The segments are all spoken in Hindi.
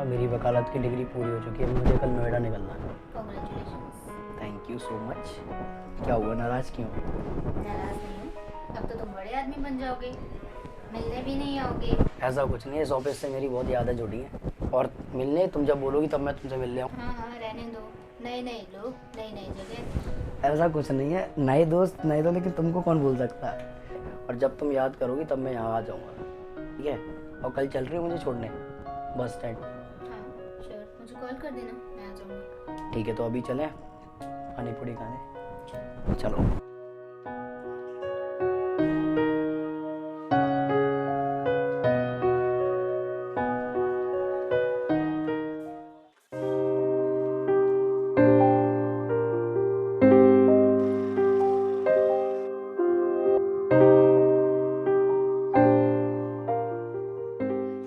मेरी वकालत की डिग्री पूरी हो चुकी है, मुझे कल नोएडा निकलना है। Congratulations. Thank you so much. क्या हुआ, नाराज़ क्यों? नाराज नहीं हूँ, अब तो तुम बड़े आदमी बन जाओगे, मिलने भी नहीं आओगे। ऐसा कुछ नहीं है, इस ऑफिस से मेरी बहुत यादें जुड़ी हैं और मिलने तुम जब बोलोगी तब मैं तुमसे मिलने आऊँ। हाँ हाँ, रहने दो, नए नए लोग, नई नई जगह। ऐसा कुछ नहीं है, नए दोस्त नए तो, लेकिन तुमको कौन भूल सकता है। और जब तुम याद करोगी तब मैं यहाँ आ जाऊँगा, ठीक है? और कल चल रही हो मुझे छोड़ने बस स्टैंड? हाँ श्योर, मुझे कॉल कर देना, मैं आ जाऊँगी। ठीक है, तो अभी चलें पानी पूरी खाने? चलो।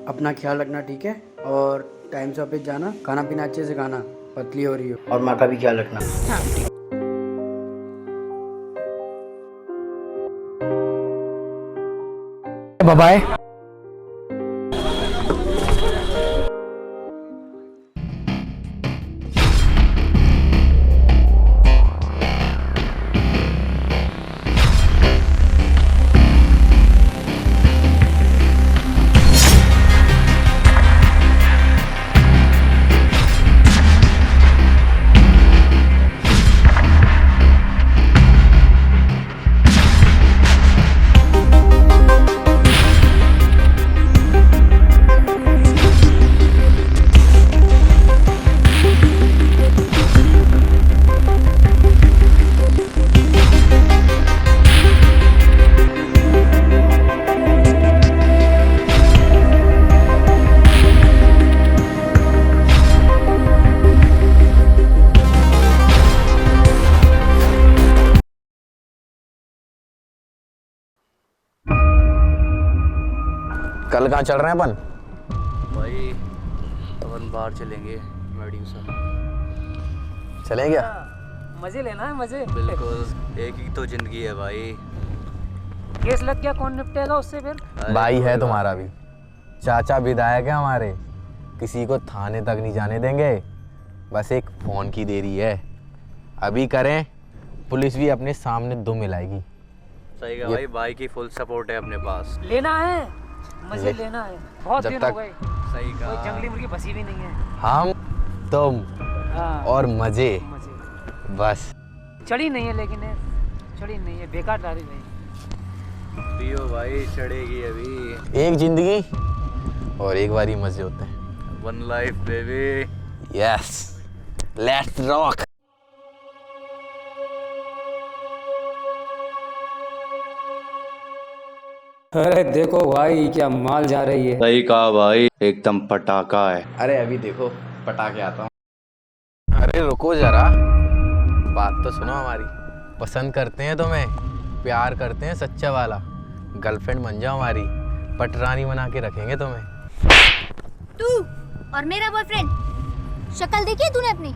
अपना ख्याल रखना, ठीक है? और टाइम से ऑफिस जाना, खाना पीना अच्छे से खाना, पतली हो रही हो, और माँ का भी ख्याल रखना। हाँ। Bye bye. कल कहाँ चल रहे हैं अपन? भाई अपन बाहर चलेंगे, मेड्यूसा। चलें क्या? मजे लेना है, मजे। बिल्कुल, एक ही तो जिंदगी है भाई। केस लग गया, कौन निपटेगा उससे फिर? भाई है तुम्हारा भी, चाचा विधायक है हमारे, किसी को थाने तक नहीं जाने देंगे, बस एक फोन की देरी है। अभी करें, पुलिस भी अपने सामने दुम मिलाएगी। सही कहा भाई, भाई की फुल सपोर्ट है अपने पास। लेना है, मजे लेना है। बहुत जब दिन तक- हो गए, सही कोई कहा। जंगली मुर्गी बसी भी नहीं है। हम, तुम हाँ, और मजे, मजे। बस। चढ़ी नहीं है, लेकिन चढ़ी नहीं है, बेकार डाली नहीं। पियो भाई, चढ़ेगी अभी। एक जिंदगी और एक बारी मजे होते हैं। One life baby. Yes, let's rock. अरे देखो भाई, क्या माल जा रही है। सही कहा भाई, एकदम पटाखा है। अरे अभी देखो, पटाखे आता हूँ। अरे रुको जरा, बात तो सुनो हमारी। पसंद करते हैं तुम्हें, प्यार करते हैं सच्चा वाला, गर्लफ्रेंड बन जाओ हमारी, पटरानी बना के रखेंगे तुम्हें। तू और मेरा बॉयफ्रेंड, शक्ल देखी है तूने अपनी?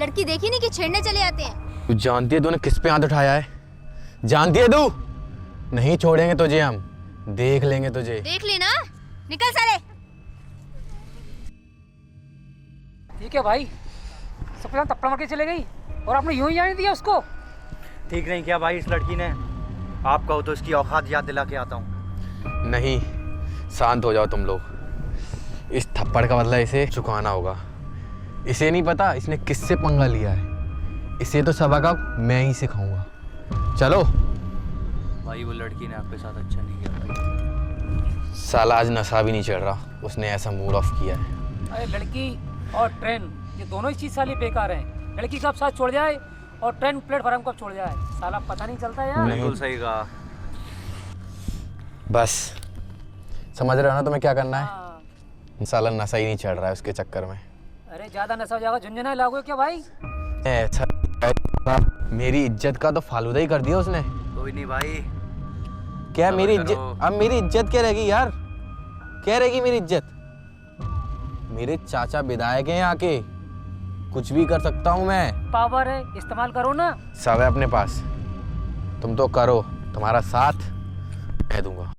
लड़की देखी नहीं कि छेड़ने चले आते हैं। तू जानती है तूने किस पे हाथ उठाया है? जानती है तू? नहीं छोड़ेंगे तुझे हम, देख लेंगे तुझे। देख लेना, निकल साले। ठीक है भाई, सपना तप्पड़ मार के चले गई और आपने यूं ही जाने दिया उसको। ठीक नहीं किया भाई इस लड़की ने। आप कहो तो इसकी औकात याद दिला के आता हूँ। नहीं, शांत हो जाओ तुम लोग। इस थप्पड़ का बदला इसे चुकाना होगा। इसे नहीं पता इसने किससे पंगा लिया है। इसे तो सबक अब मैं ही सिखाऊंगा। चलो। भाई वो लड़की ने आपके साथ अच्छा नहीं किया भाई। साला आज नशा भी नहीं चढ़ रहा, उसने ऐसा मूड ऑफ किया है। अरे लड़की और ट्रेन, ये दोनों ही चीज साली बेकार हैं। लड़की कब साथ छोड़ जाए और ट्रेन प्लेटफार्म कब छोड़ जाए, साला पता नहीं चलता यार। बिल्कुल सही कहा। बस समझ रहे हो ना तुम्हें क्या करना है? हाँ। साला नशा ही नहीं चढ़ रहा है उसके चक्कर में। अरे ज्यादा नशा हो जाएगा, झुंझुना लागू क्या भाई? ऐसा मेरी इज्जत का तो फालूदा ही कर दिया उसने। कोई नहीं भाई, क्या सब्र मेरी करो। इज्जत, अब मेरी इज्जत क्या रहेगी यार? क्या रहेगी मेरी इज्जत? मेरे चाचा विधायक हैं यहाँ के, कुछ भी कर सकता हूँ मैं। पावर है, इस्तेमाल करो ना। सब है अपने पास, तुम तो करो, तुम्हारा साथ मैं दूंगा।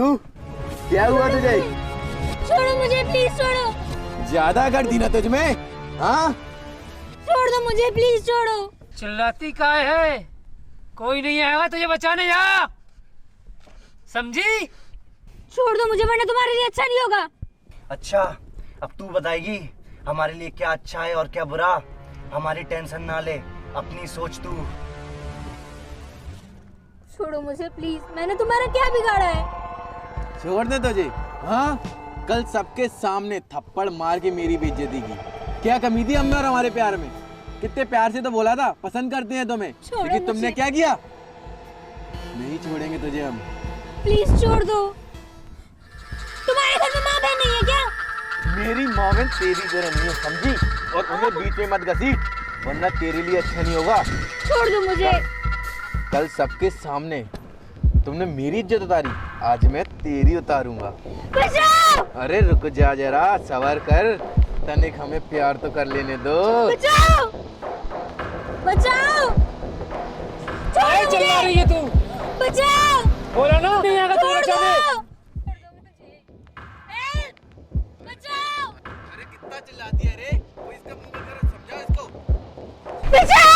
क्यों? क्या हुआ तुझे? छोड़ो मुझे, प्लीज छोड़ो। ज्यादा कर दी ना तुझमें? हाँ? छोड़ दो मुझे, प्लीज छोड़ो। चिल्लाती काय है? कोई नहीं आएगा तुझे बचाने, जा। समझी? छोड़ दो मुझे, वरना तुम्हारे लिए अच्छा नहीं होगा। अच्छा, अब तू बताएगी हमारे लिए क्या अच्छा है और क्या बुरा? हमारी टेंशन ना ले, अपनी सोच तू। छोड़ो मुझे प्लीज, मैंने तुम्हारा क्या बिगाड़ा है? छोड़ दे तुझे? हाँ? कल सबके सामने थप्पड़ मार के मेरी बेइज्जती की। क्या कमी थी हमें और हमारे प्यार में? कितने प्यार से तो बोला था पसंद करते हैं तुम्हें, लेकिन तुमने क्या किया? नहीं छोड़ेंगे तुझे हम। प्लीज छोड़ दो। तुम्हारे घर में माँ बहन नहीं है क्या? मेरी माँ बहन तेरी तरह नहीं है, समझी? और उन्हें बीच में मत घसीट, वरना तेरे लिए अच्छा नहीं होगा। छोड़ दो मुझे। कल सबके सामने तुमने मेरी इज्जत उतारी, आज मैं तेरी उतारूंगा। बचाओ! अरे रुक जा जरा, सबर कर, तनिक हमें प्यार तो कर लेने दो। बचाओ! बचाओ! काय चिल्ला रही है तू? बचाओ! बोला ना नहीं आएगा तू बचाने। बचाओ! अरे कितना चिल्लाती है रे? वो इसका मुंह बंद करो, समझाओ इसको। बचाओ!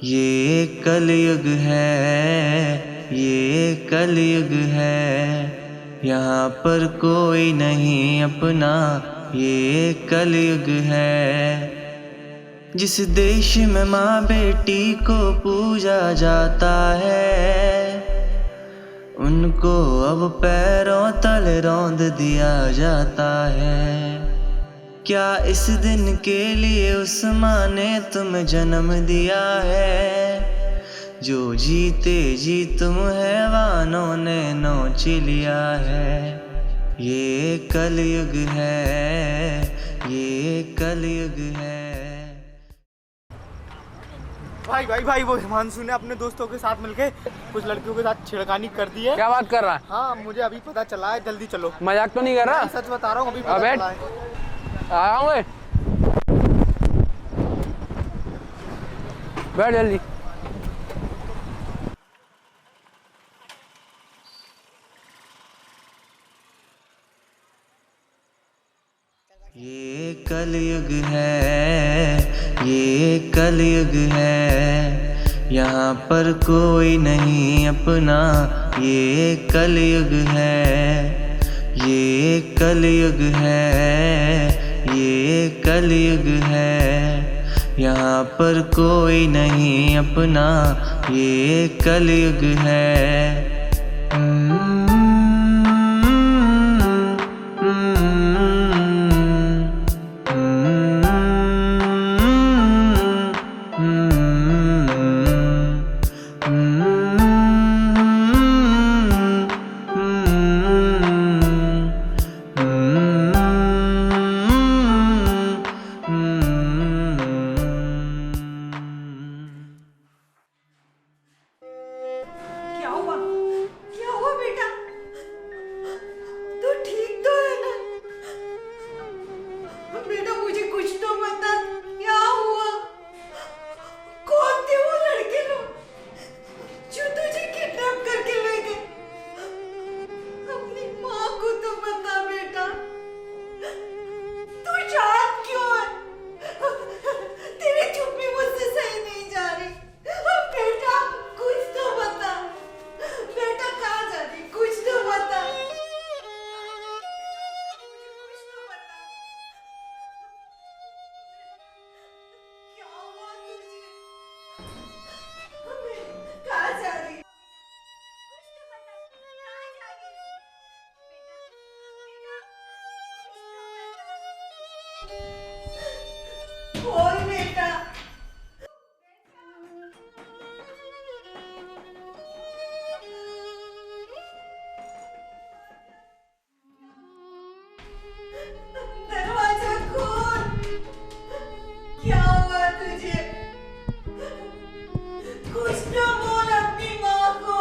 ये कलयुग है, ये कलयुग है, यहाँ पर कोई नहीं अपना, ये कलयुग है। जिस देश में माँ बेटी को पूजा जाता है, उनको अब पैरों तले रौंद दिया जाता है। क्या इस दिन के लिए उस माँ ने तुम्हें जन्म दिया है? जो जीते जी तुम हैवानों ने नोच लिया है। ये कलयुग है, ये कलयुग है। भाई भाई भाई, वो हिमांशु ने अपने दोस्तों के साथ मिलके कुछ लड़कियों के साथ छेड़खानी कर दी है। क्या बात कर रहा है? हाँ, मुझे अभी पता चला है, जल्दी चलो। मजाक तो नहीं कर रहा? सच बता रहा हूँ, अभी पता चला है। आया हूँ मैं। बैठ जल्दी। ये कलयुग है, ये कलयुग है, यहाँ पर कोई नहीं अपना, ये कलयुग है। ये कलयुग है, ये कलयुग है, यहाँ पर कोई नहीं अपना, ये कलयुग है। बेटा। दरवाजा खोल। क्या हुआ तुझे? कुछ तो बोल अपनी माँ को।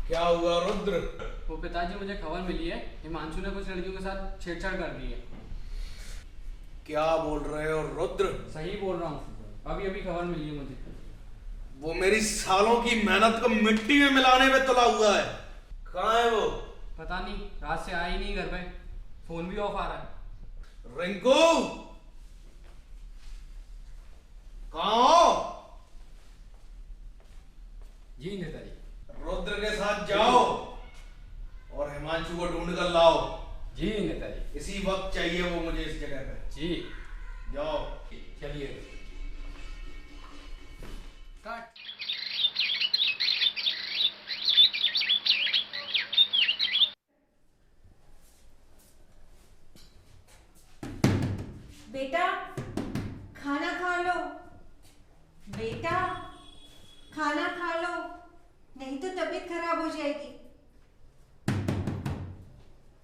क्या हुआ रुद्र? वो पिताजी, मुझे खबर मिली है हिमांशु ने कुछ लड़कियों के साथ छेड़छाड़ कर दी है। क्या बोल रहे हो रुद्र? सही बोल रहा हूँ, अभी अभी खबर मिली है मुझे। वो मेरी सालों की मेहनत को मिट्टी में मिलाने में तुला हुआ है। कहाँ है वो? पता नहीं, रात से आया ही नहीं घर पे, फोन भी ऑफ आ रहा है। रिंकू कहाँ हो? जी नेताजी। रुद्र के साथ जाओ और हिमांशु को ढूंढ कर लाओ। जी नेताजी। इसी वक्त चाहिए वो मुझे इस जगह पे। जी जाओ। चलिए। काट। बेटा खाना खा लो। बेटा खाना खा लो, नहीं तो तबीयत खराब हो जाएगी।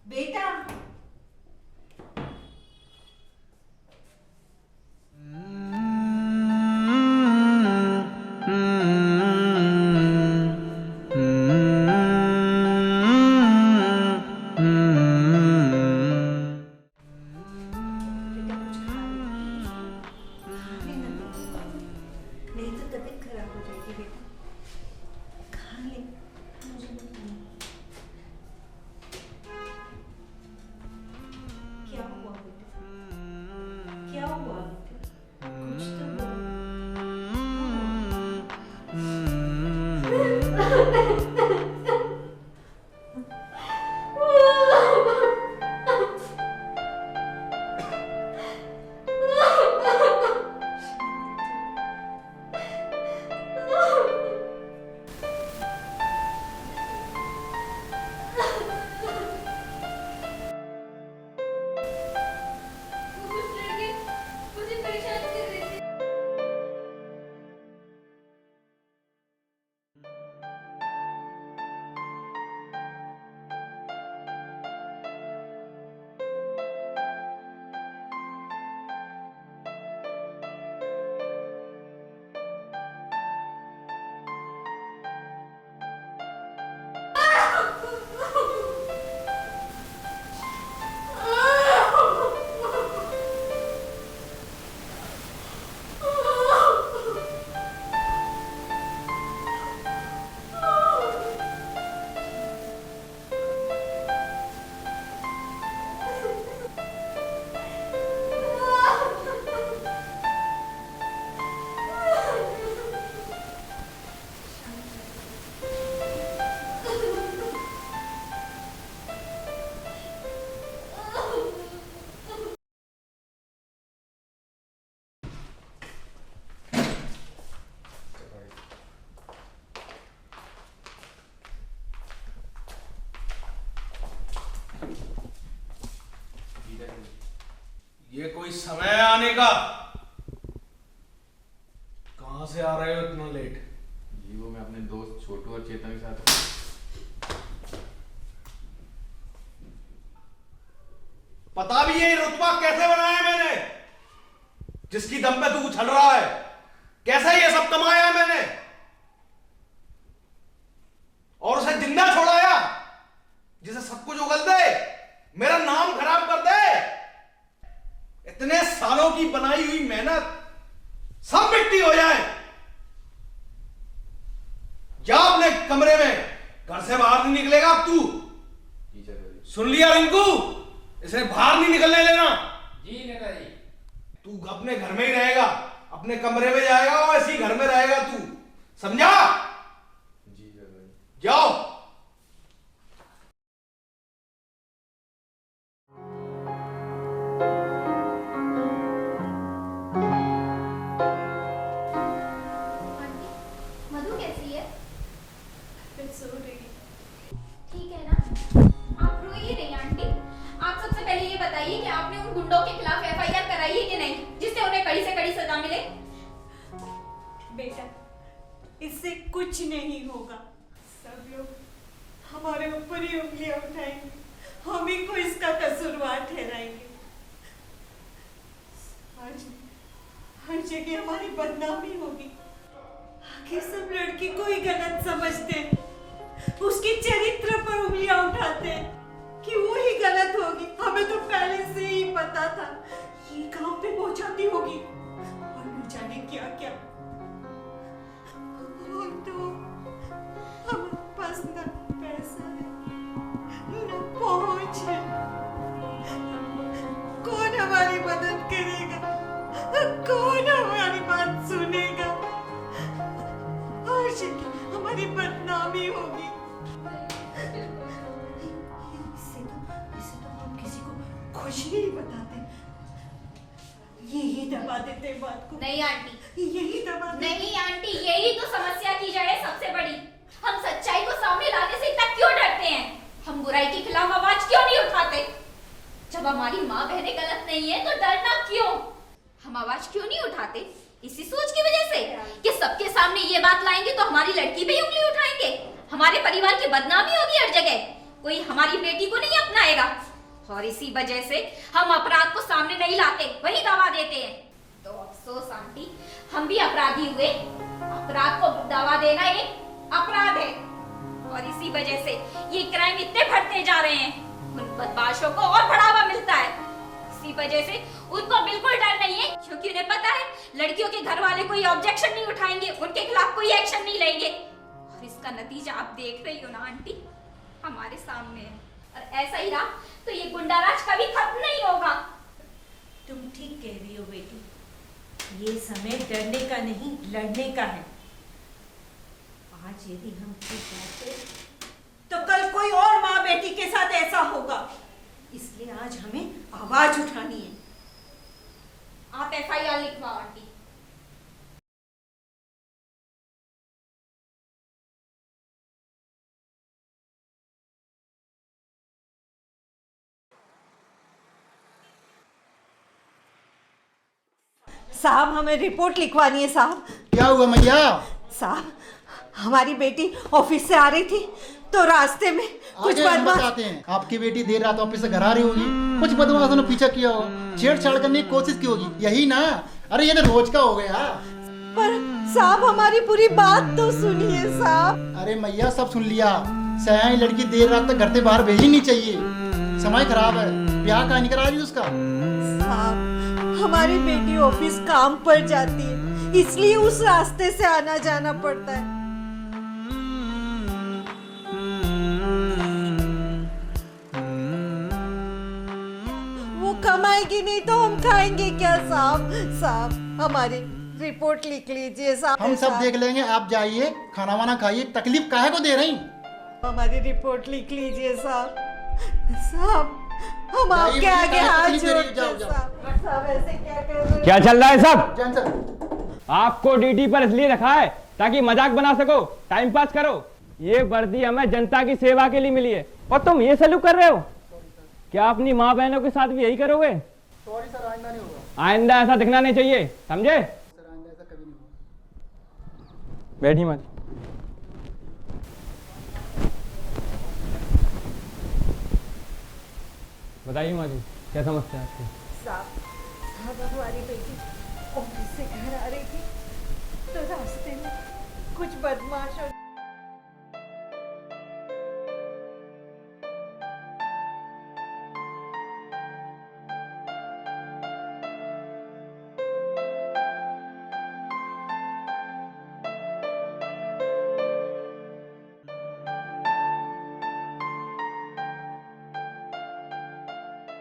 बेटा नहीं तो तबीयत खराब हो जाएगी। बेटा खा ले, मुझे नहीं खाना। ये कोई समय है आने का? कहां से आ रहे हो इतना लेट? जी वो मैं अपने दोस्त छोटू और चेतन के साथ। पता भी ये रुतबा कैसे बनाया मैंने, जिसकी दम पे तू उछल रहा है? कैसे ये सब कमाया मैंने और उसे जिंदा छोड़ाया, जिसे सब कुछ उगल दे, मेरा नाम खराब कर दे। इतने सालों की बनाई हुई मेहनत सब मिट्टी हो जाए। जा अपने कमरे में, घर से बाहर नहीं निकलेगा अब तू। सुन लिया रिंकू, इसे बाहर नहीं निकलने लेना। जी नेताजी। तू अपने घर में ही रहेगा, अपने कमरे में जाएगा और ऐसे ही घर में रहेगा तू, समझा? जी जाओ। मधु कैसी है? ठीक है ना? आप रोइए नहीं आंटी। आप सबसे पहले ये बताइए कि आपने उन गुंडों के खिलाफ एफआईआर कराई है कि नहीं, जिससे उन्हें कड़ी से कड़ी सजा मिले? बेटा, इससे कुछ नहीं होगा। सब लोग हमारे ऊपर ही उंगलियां उठाएंगे, हम ही को इसका कसूरवार ठहराएंगे। आज हर जगह हमारी बदनामी होगी। आखिर सब लड़की को ही गलत समझते हैं, उसके चरित्र पर उंगलियां उठाते हैं कि वो ही गलत होगी। हमें तो पहले से ही पता था ये गांव पे पहुंचाती होगी और न जाने क्या क्या। और तो हमारे पास न पैसा है न पहुंच है। कौन हमारी मदद करेगा? कौन हमारी बात सुनेगा? और हमारी बदनामी होगी। इससे तो हम किसी को खुश ही नहीं बताते, यही दबा देते बात को। नहीं आंटी, यही दबा देते। नहीं आंटी, यही तो समस्या की जड़ है सबसे बड़ी। हम सच्चाई को सामने लाने से इतना क्यों डरते हैं? हम बुराई के खिलाफ आवाज क्यों नहीं उठाते? जब हमारी माँ बहनें गलत नहीं है तो डरना क्यों? हम आवाज क्यों नहीं उठाते? इसी सोच की वजह से कि सबके सामने ये बात लाएंगे तो हमारी लड़की पे ही उंगली उठाएंगे, हमारे परिवार की बदनामी होगी हर जगह, कोई हमारी बेटी को नहीं अपनाएगा। और इसी वजह से हम अपराध को सामने नहीं लाते, वही दबा देते हैं। तो अफसोस आंटी, हम भी अपराधी हुए। अपराध को दबा देना एक अपराध है और इसी वजह से ये क्राइम इतने बढ़ते जा रहे हैं। उन बदमाशों को और बढ़ावा मिलता है। इसी वजह से उनको बिल्कुल डर नहीं है, क्योंकि उन्हें पता है लड़कियों के घर वाले कोई ऑब्जेक्शन नहीं उठाएंगे, उनके खिलाफ कोई एक्शन नहीं लेंगे। और इसका नतीजा आप देख रही हो ना आंटी, हमारे सामने है। और ऐसा ही रहा तो ये गुंडाराज कभी खत्म नहीं होगा। तुम ठीक कह रही हो बेटी, ये समय डरने का नहीं लड़ने का है। आज यदि हम चुप रहते तो कल कोई और माँ बेटी के साथ ऐसा होगा। इसलिए आज हमें आवाज उठानी है। आप एफआईआर लिखवाओ आंटी। साहब, हमें रिपोर्ट लिखवानी है साहब। क्या हुआ मैया? साहब, हमारी बेटी ऑफिस से आ रही थी तो रास्ते में कुछ बदमाश। बताते हैं, आपकी बेटी देर रात ऑफिस से घर आ रही होगी, कुछ बदमाशों ने पीछा किया हो, छेड़छाड़ करने की कोशिश की होगी, यही ना? अरे ये तो रोज का हो गया। पर साहब, हमारी पूरी बात तो सुनिए साहब। अरे मैया, सब सुन लिया। सयानी लड़की देर रात तक घर से बाहर भेजनी नहीं चाहिए, समय खराब है। ब्याह कहाँ निकल रहा उसका? साहब, हमारी बेटी ऑफिस काम पर जाती है, इसलिए उस रास्ते से आना जाना पड़ता है। वो कमाएगी नहीं तो हम खाएंगे क्या साहब? साहब, हमारी रिपोर्ट लिख लीजिए साहब। हम सब देख लेंगे, आप जाइए, खाना वाना खाइए। तकलीफ काहे को दे रही? हमारी रिपोर्ट लिख लीजिए साहब। साहब, हम आपके आगे हाथ जोड़ते हैं साहब। साहब, ऐसे क्या कर रहे हैं? क्या चल रहा है सब? आपको ड्यूटी पर इसलिए रखा है ताकि मजाक बना सको, टाइम पास करो। ये वर्दी हमें जनता की सेवा के लिए मिली है और तुम ये सलूक कर रहे हो। क्या अपनी माँ बहनों के साथ भी यही करोगे? सॉरी सर, आइंदा नहीं होगा। आइंदा ऐसा दिखना नहीं चाहिए, समझे? सर आइंदा ऐसा कभी नहीं होगा। बैठी मत। बताइए माँ जी, क्या समस्या है आपकी? साहब हमारी बेटी ऑफिस से घर आ रही थी तो रास्ते में कुछ बदमाश और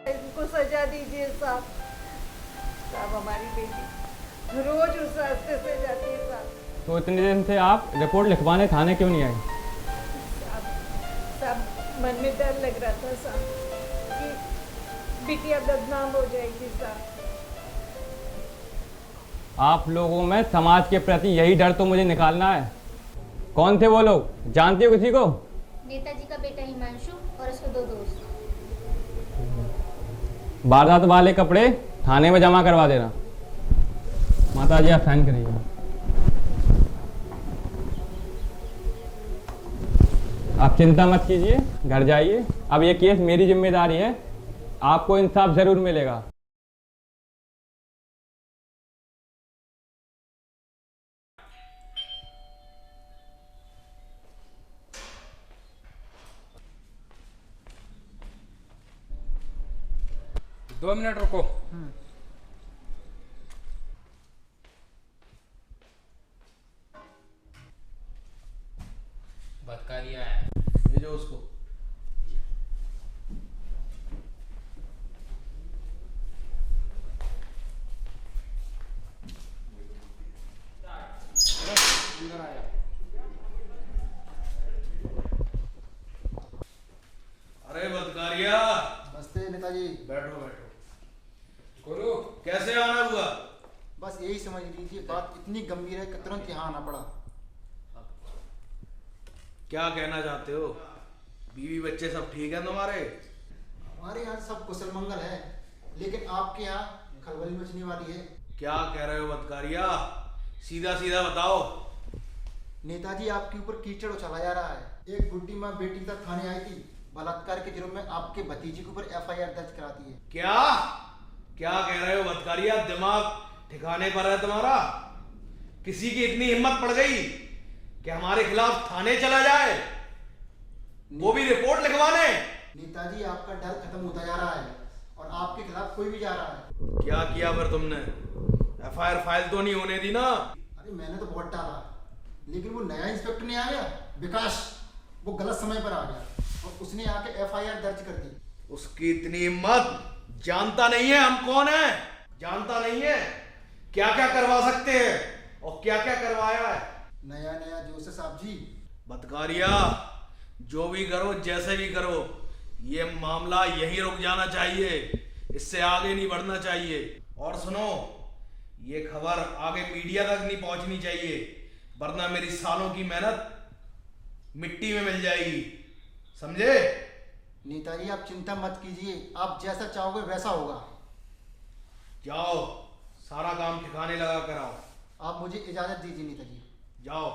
इनको सजा दीजिए साहब। साहब हमारी बेटी रोज उस रास्ते से जाती है साहब। तो इतने दिन से आप रिपोर्ट लिखवाने थाने क्यों नहीं आए? साहब मन में डर लग रहा था साहब कि बिटिया बदनाम हो जाएगी साहब। आप लोगों में समाज के प्रति यही डर तो मुझे निकालना है। कौन थे वो लोग, जानते हो किसी को? नेताजी का बेटा हिमांशु और उसके 2 दोस्त। वारदात वाले कपड़े थाने में जमा करवा देना। माता जी आप साइन करिए। आप चिंता मत कीजिए, घर जाइए। अब ये केस मेरी जिम्मेदारी है, आपको इंसाफ जरूर मिलेगा। दो मिनट रुको। बदकारी आया है, भेजो उसको। अंदर आया। अरे बदकारिया। नमस्ते नेताजी। बैठो बैठो। गोलू कैसे आना हुआ? बस यही समझ लीजिए, बात इतनी गंभीर है कि तुरंत यहाँ आना पड़ा। क्या कहना चाहते हो? बीवी बच्चे सब ठीक है तुम्हारे? हमारे यहाँ सब कुशल मंगल है, लेकिन आपके यहाँ खलबली मचने वाली है। क्या कह रहे हो बदकारिया? सीधा सीधा बताओ। नेताजी आपके ऊपर कीचड़ उछाला जा रहा है। एक बुढ़ी माँ बेटी तक थाने आई थी, बलात्कार के जुर्म में आपके भतीजे के ऊपर FIR दर्ज कराती है। क्या क्या कह रहे हो बदकारिया? दिमाग ठिकाने पर है तुम्हारा? किसी की इतनी हिम्मत पड़ गई कि हमारे खिलाफ थाने चला जाए, वो भी रिपोर्ट लिखवाने? नेताजी आपका डर खत्म होता जा रहा है और आपके खिलाफ कोई भी जा रहा है। क्या किया फिर तुमने? FIR फाइल तो नहीं होने दी ना? अरे मैंने तो बहुत डाला, लेकिन वो नया इंस्पेक्टर नहीं आ गया विकास, वो गलत समय पर आ गया और उसने आके FIR दर्ज कर दी। उसकी इतनी हिम्मत! जानता नहीं है हम कौन है? जानता नहीं है क्या क्या करवा सकते हैं और क्या क्या करवाया है? नया नया जोश है साहब जी। बदकारिया, जो भी करो जैसे भी करो, ये मामला यहीं रुक जाना चाहिए, इससे आगे नहीं बढ़ना चाहिए। और सुनो, ये खबर आगे मीडिया तक नहीं पहुंचनी चाहिए, वरना मेरी सालों की मेहनत मिट्टी में मिल जाएगी, समझे? नेताजी आप चिंता मत कीजिए, आप जैसा चाहोगे वैसा होगा। जाओ, सारा काम ठिकाने लगा कर आओ। आप मुझे इजाजत दीजिए नेताजी। जाओ।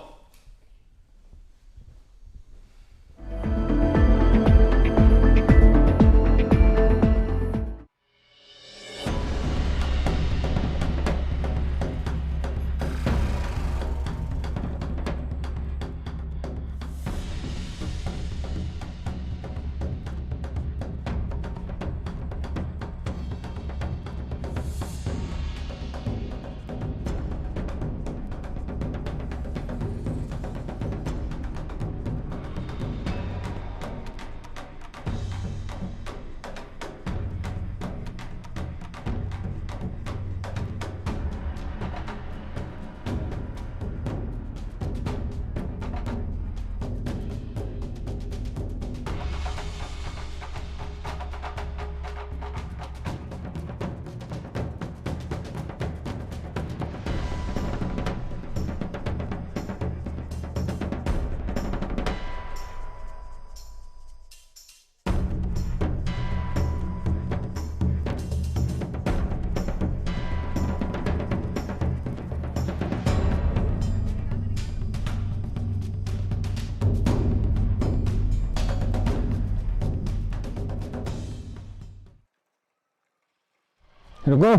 रुको।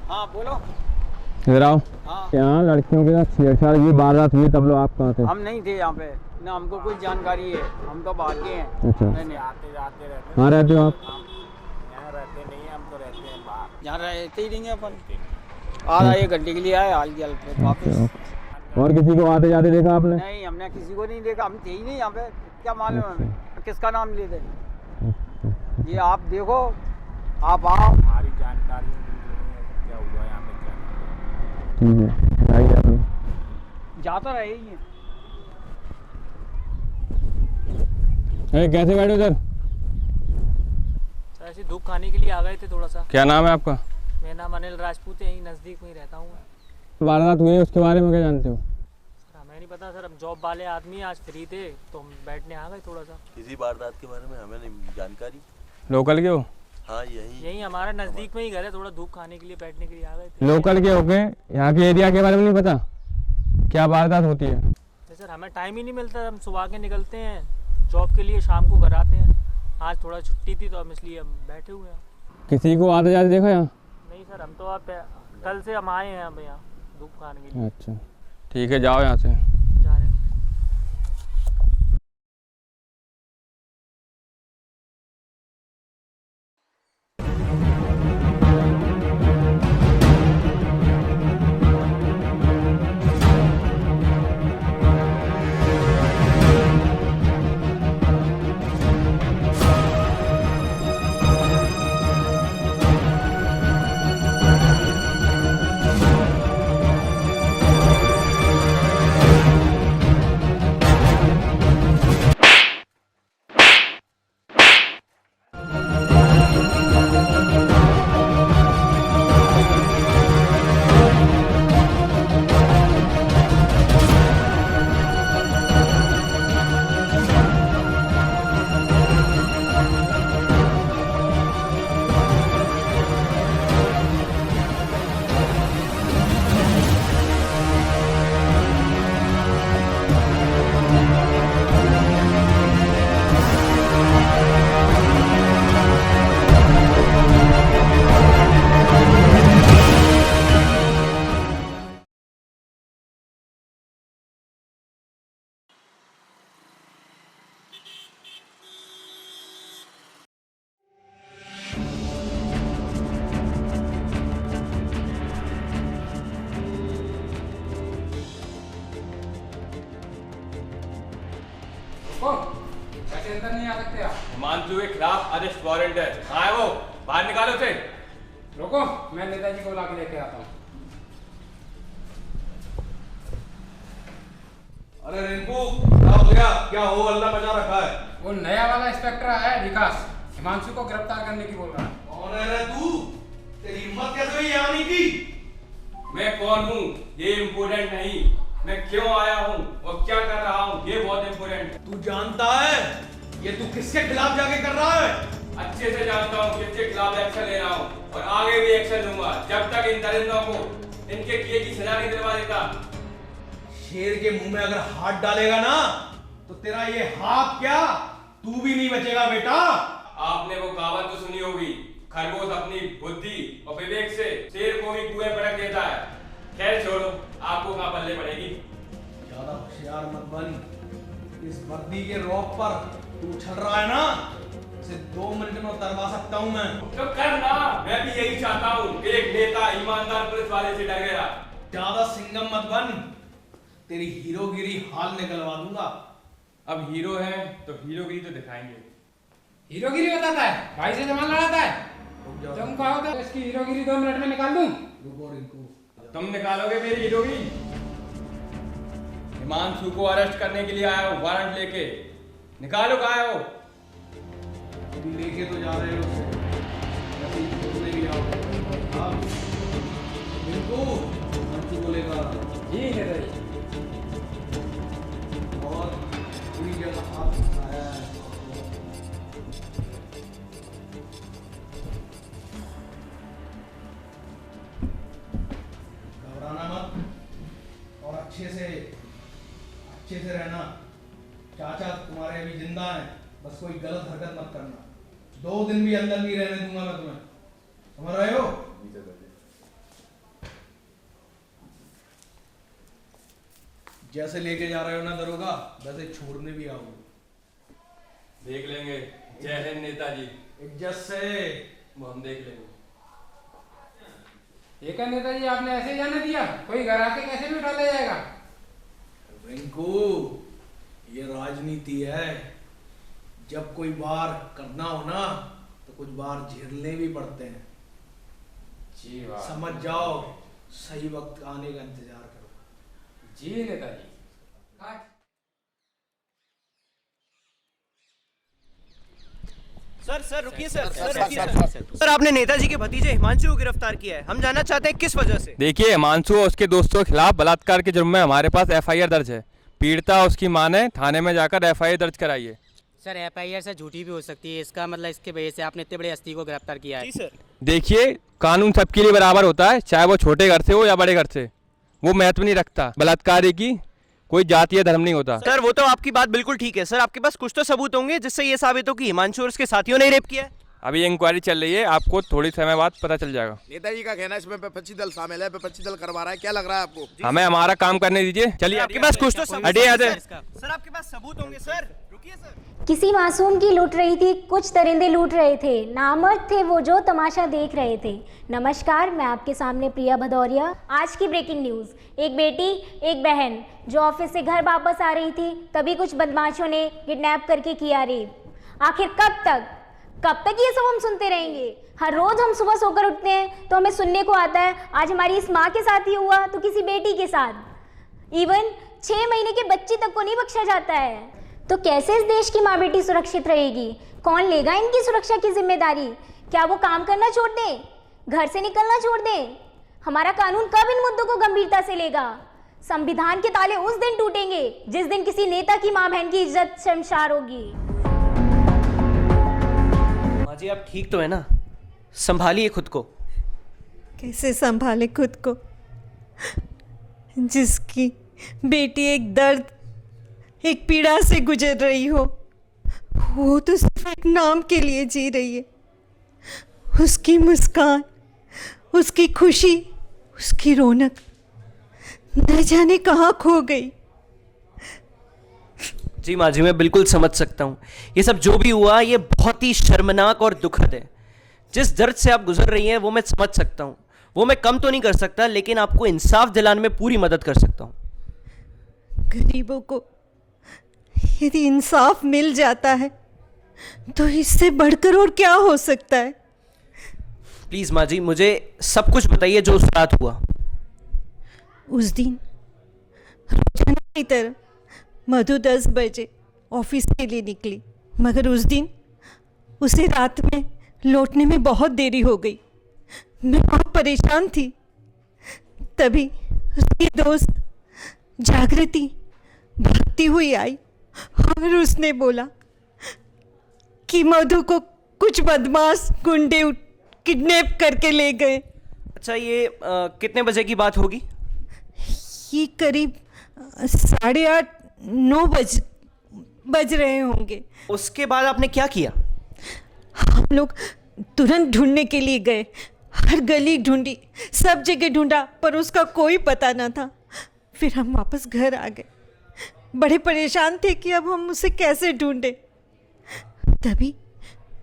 हाँ बोलो। इधर आओ। हाँ। यहाँ लड़कियों के साथ छेड़छाड़ की वारदात हुई, तब लोग आप कहाँ थे? हम नहीं थे यहाँ पे, ना हमको कोई जानकारी है, हम तो बाहर के हैं। अच्छा। नहीं आते जाते रहते। कहाँ रहते हो आप? यहाँ रहते नहीं है, हम तो रहते हैं बाहर। यहाँ रहते ही नहीं है अपन। आधा 1 घंटे के लिए आए, हाल की हालत वापस। और किसी को आते जाते देखा आपने? नहीं, हमने किसी को नहीं देखा, हम थे ही नहीं यहाँ पे, क्या मालूम हमें किसका नाम ले दे। ये आप देखो, आप आओ। हमारी जानकारी क्या हुआ यहाँ पे, ठीक है, बताइए आपने। जाता रहे ही है। कैसे बैठे उधर? सर ऐसे धूप खाने के लिए आ गए थे थोड़ा सा। क्या नाम है आपका? मेरा नाम अनिल राजपूत है, यहीं नज़दीक में ही रहता हूँ। वारदात हुई है उसके बारे में क्या जानते हो? सर हमें नहीं पता सर, हम जॉब वाले आदमी आज फ्री थे तो हम बैठने आ गए थोड़ा सा। किसी वारदात के बारे में हमें नहीं जानकारी। लोकल के हो? हाँ यही हमारा नज़दीक में ही घर है, थोड़ा धूप खाने के लिए बैठने के लिए आ गए थे। लोकल के हो गए, यहाँ के एरिया के बारे में नहीं पता क्या वारदात होती है? नहीं सर, हमें टाइम ही नहीं मिलता, हम सुबह के निकलते हैं जॉब के लिए, शाम को घर आते हैं। आज थोड़ा छुट्टी थी तो हम इसलिए हम बैठे हुए हैं। किसी को आते जाते देखा यहाँ? नहीं सर, हम तो आप कल से हम आए हैं अब यहाँ धूप खाने के लिए। अच्छा ठीक है, जाओ यहाँ से। जा रहे हैं। कैसे अंदर नहीं आ सकते आप? हिमांशु के खिलाफ अरेस्ट वारंट है। कहाँ है वो? बाहर निकालो उसे। रुको, मैं नेताजी को बुला के लेके आता हूँ। अरे रिंकू, क्या हो गया? क्या हो अल्लाह बचा रखा है? वो नया वाला इंस्पेक्टर आया है विकास, हिमांशु को गिरफ्तार करने की बोल रहा है। कौन है रे तू? तेरी हिम्मत कैसे हुई आने की? मैं कौन हूँ ये इम्पोर्टेंट नहीं, मैं क्यों आया हूँ और क्या कर रहा हूँ ये बहुत इम्पोर्टेंट है। तू जानता है ये तू किसके खिलाफ जाके कर रहा है? अच्छे से जानता हूँ किसके खिलाफ एक्शन ले रहा हूँ और आगे भी एक्शन लूंगा जब तक इन दरिंदों को इनके किए की सजा नहीं दिलवा देता। शेर के मुंह में अगर हाथ डालेगा ना तो तेरा ये हाथ क्या तू भी नहीं बचेगा बेटा। आपने वो कहावत तो सुनी होगी, खरगोश अपनी बुद्धि और विवेक से शेर को भी कुएं पटक देता है। खैर छोड़ो, आपको कहाँ पल्ले पड़ेगी। ज्यादा होशियार मत बन, इस वर्दी के रॉक पर तू उछल रहा है ना, इसे 2 मिनट में उतरवा सकता हूँ मैं। तो करना, मैं भी यही चाहता हूँ कि एक नेता ईमानदार पुलिस वाले से डर गया। ज्यादा सिंगम मत बन, तेरी हीरोगिरी हाल निकलवा दूंगा। अब हीरो है तो हीरोगिरी तो दिखाएंगे। हीरोगिरी बताता है, भाई से जमान लड़ाता है। तुम कहो तो इसकी हीरोगिरी 2 मिनट में निकाल दूं। रुको रिंकू, तुम निकालोगे मेरी हीरोगिरी? हिमांशु को अरेस्ट करने के लिए आया हूँ वारंट लेके, निकालो कहाँ है वो? अभी लेके तो जा रहे हो उसे, ऐसे ही छोड़ने भी आओ। हाँ रिंकू, हिमांशु को लेकर जी नेताजी। और पूरी जगह हाथ उठाया है। घबराना मत और अच्छे से रहना। चाचा तुम्हारे अभी जिंदा हैं, बस कोई गलत हरकत मत करना। 2 दिन भी अंदर नहीं रहने दूंगा मैं तुम्हें, समझ रहे हो? जैसे लेके जा रहे हो ना दरोगा, वैसे छोड़ने भी आओगे। देख लेंगे। जय हिंद नेताजी। इज्जत से। वो हम देख लेंगे। एक है नेताजी, आपने ऐसे ही जाने दिया? कोई घर आके कैसे भी उठा ले जाएगा? रिंकू, ये राजनीति है। जब कोई बार करना हो ना तो कुछ बार झेलने भी पड़ते हैं। जी वाह। समझ जाओ, सही वक्त आने का इंतजार करो। जी नेताजी। सर रुकिए सर। सर आपने नेताजी के भतीजे हिमांशु को गिरफ्तार किया है। हम जानना चाहते हैं किस वजह से। देखिए, हिमांशु और उसके दोस्तों के खिलाफ बलात्कार के जुर्म में हमारे पास एफआईआर दर्ज है। पीड़िता और उसकी मां ने थाने में जाकर एफआईआर दर्ज कराई है। सर एफआईआर से झूठी भी हो सकती है, इसका मतलब इसके वजह से आपने इतने बड़े हस्ती को गिरफ्तार किया है। जी सर। देखिए, कानून सबके लिए बराबर होता है, चाहे वो छोटे घर से हो या बड़े घर से। वो महत्व नहीं रखता। बलात्कारी की कोई जाति या धर्म नहीं होता। सर वो तो आपकी बात बिल्कुल ठीक है। सर आपके पास कुछ तो सबूत होंगे जिससे ये साबित हो कि हिमांशु और उसके साथियों ने रेप किया है। अभी इंक्वायरी चल रही है, आपको थोड़ी समय बाद पता चल जाएगा। नेताजी का कहना है इसमें विपक्षी दल शामिल है, विपक्षी दल करवा रहा है। क्या लग रहा है आपको? हमें हमारा काम करने दीजिए। चलिए, आपके पास कुछ तो सबूत हटिए यहाँ से। सर आपके पास सबूत होंगे। सर रुकिए सर। किसी मासूम की लूट रही थी, कुछ दरिंदे लूट रहे थे, नामर्द थे वो जो तमाशा देख रहे थे। नमस्कार, मैं आपके सामने प्रिया भदौरिया। आज की ब्रेकिंग न्यूज़। एक बेटी एक बहन जो ऑफिस से घर वापस आ रही थी, तभी कुछ बदमाशों ने किडनैप करके किया रेप। आखिर कब तक ये सब हम सुनते रहेंगे? हर रोज हम सुबह सोकर उठते हैं तो हमें सुनने को आता है आज हमारी इस माँ के साथ ही हुआ तो किसी बेटी के साथ। इवन 6 महीने के बच्चे तक को नहीं बख्शा जाता है। तो कैसे इस देश की माँ बेटी सुरक्षित रहेगी? कौन लेगा इनकी सुरक्षा की जिम्मेदारी? क्या वो काम करना छोड़ दें, घर से निकलना छोड़ दें? हमारा कानून कब इन मुद्दों को गंभीरता से लेगा? संविधान के ताले उस दिन टूटेंगे जिस दिन किसी नेता की माँ बहन की इज्जत शर्मसार होगी। माँ जी आप ठीक तो है ना? संभालिए खुद को। कैसे संभाले खुद को? जिसकी बेटी एक दर्द, एक पीड़ा से गुजर रही हो, वो तो सिर्फ एक नाम के लिए जी रही है। उसकी मुस्कान, उसकी खुशी, उसकी रौनक न जाने कहाँ खो गई। जी माँ जी मैं बिल्कुल समझ सकता हूँ। ये सब जो भी हुआ ये बहुत ही शर्मनाक और दुखद है। जिस दर्द से आप गुजर रही हैं वो मैं समझ सकता हूँ। वो मैं कम तो नहीं कर सकता, लेकिन आपको इंसाफ दिलाने में पूरी मदद कर सकता हूँ। गरीबों को यदि इंसाफ मिल जाता है तो इससे बढ़कर और क्या हो सकता है? प्लीज़ माँ जी मुझे सब कुछ बताइए जो उस रात हुआ। उस दिन रोजाना की तरह मधु 10 बजे ऑफिस के लिए निकली, मगर उस दिन उसे रात में लौटने में बहुत देरी हो गई। मैं बहुत परेशान थी। तभी उसकी दोस्त जागृति भागती हुई आई और उसने बोला कि मधु को कुछ बदमाश गुंडे किडनैप करके ले गए। अच्छा ये कितने बजे की बात होगी? ये करीब 8:30-9 बज रहे होंगे। उसके बाद आपने क्या किया? हम लोग तुरंत ढूंढने के लिए गए। हर गली ढूंढी, सब जगह ढूंढा, पर उसका कोई पता न था। फिर हम वापस घर आ गए। बड़े परेशान थे कि अब हम उसे कैसे ढूंढे। तभी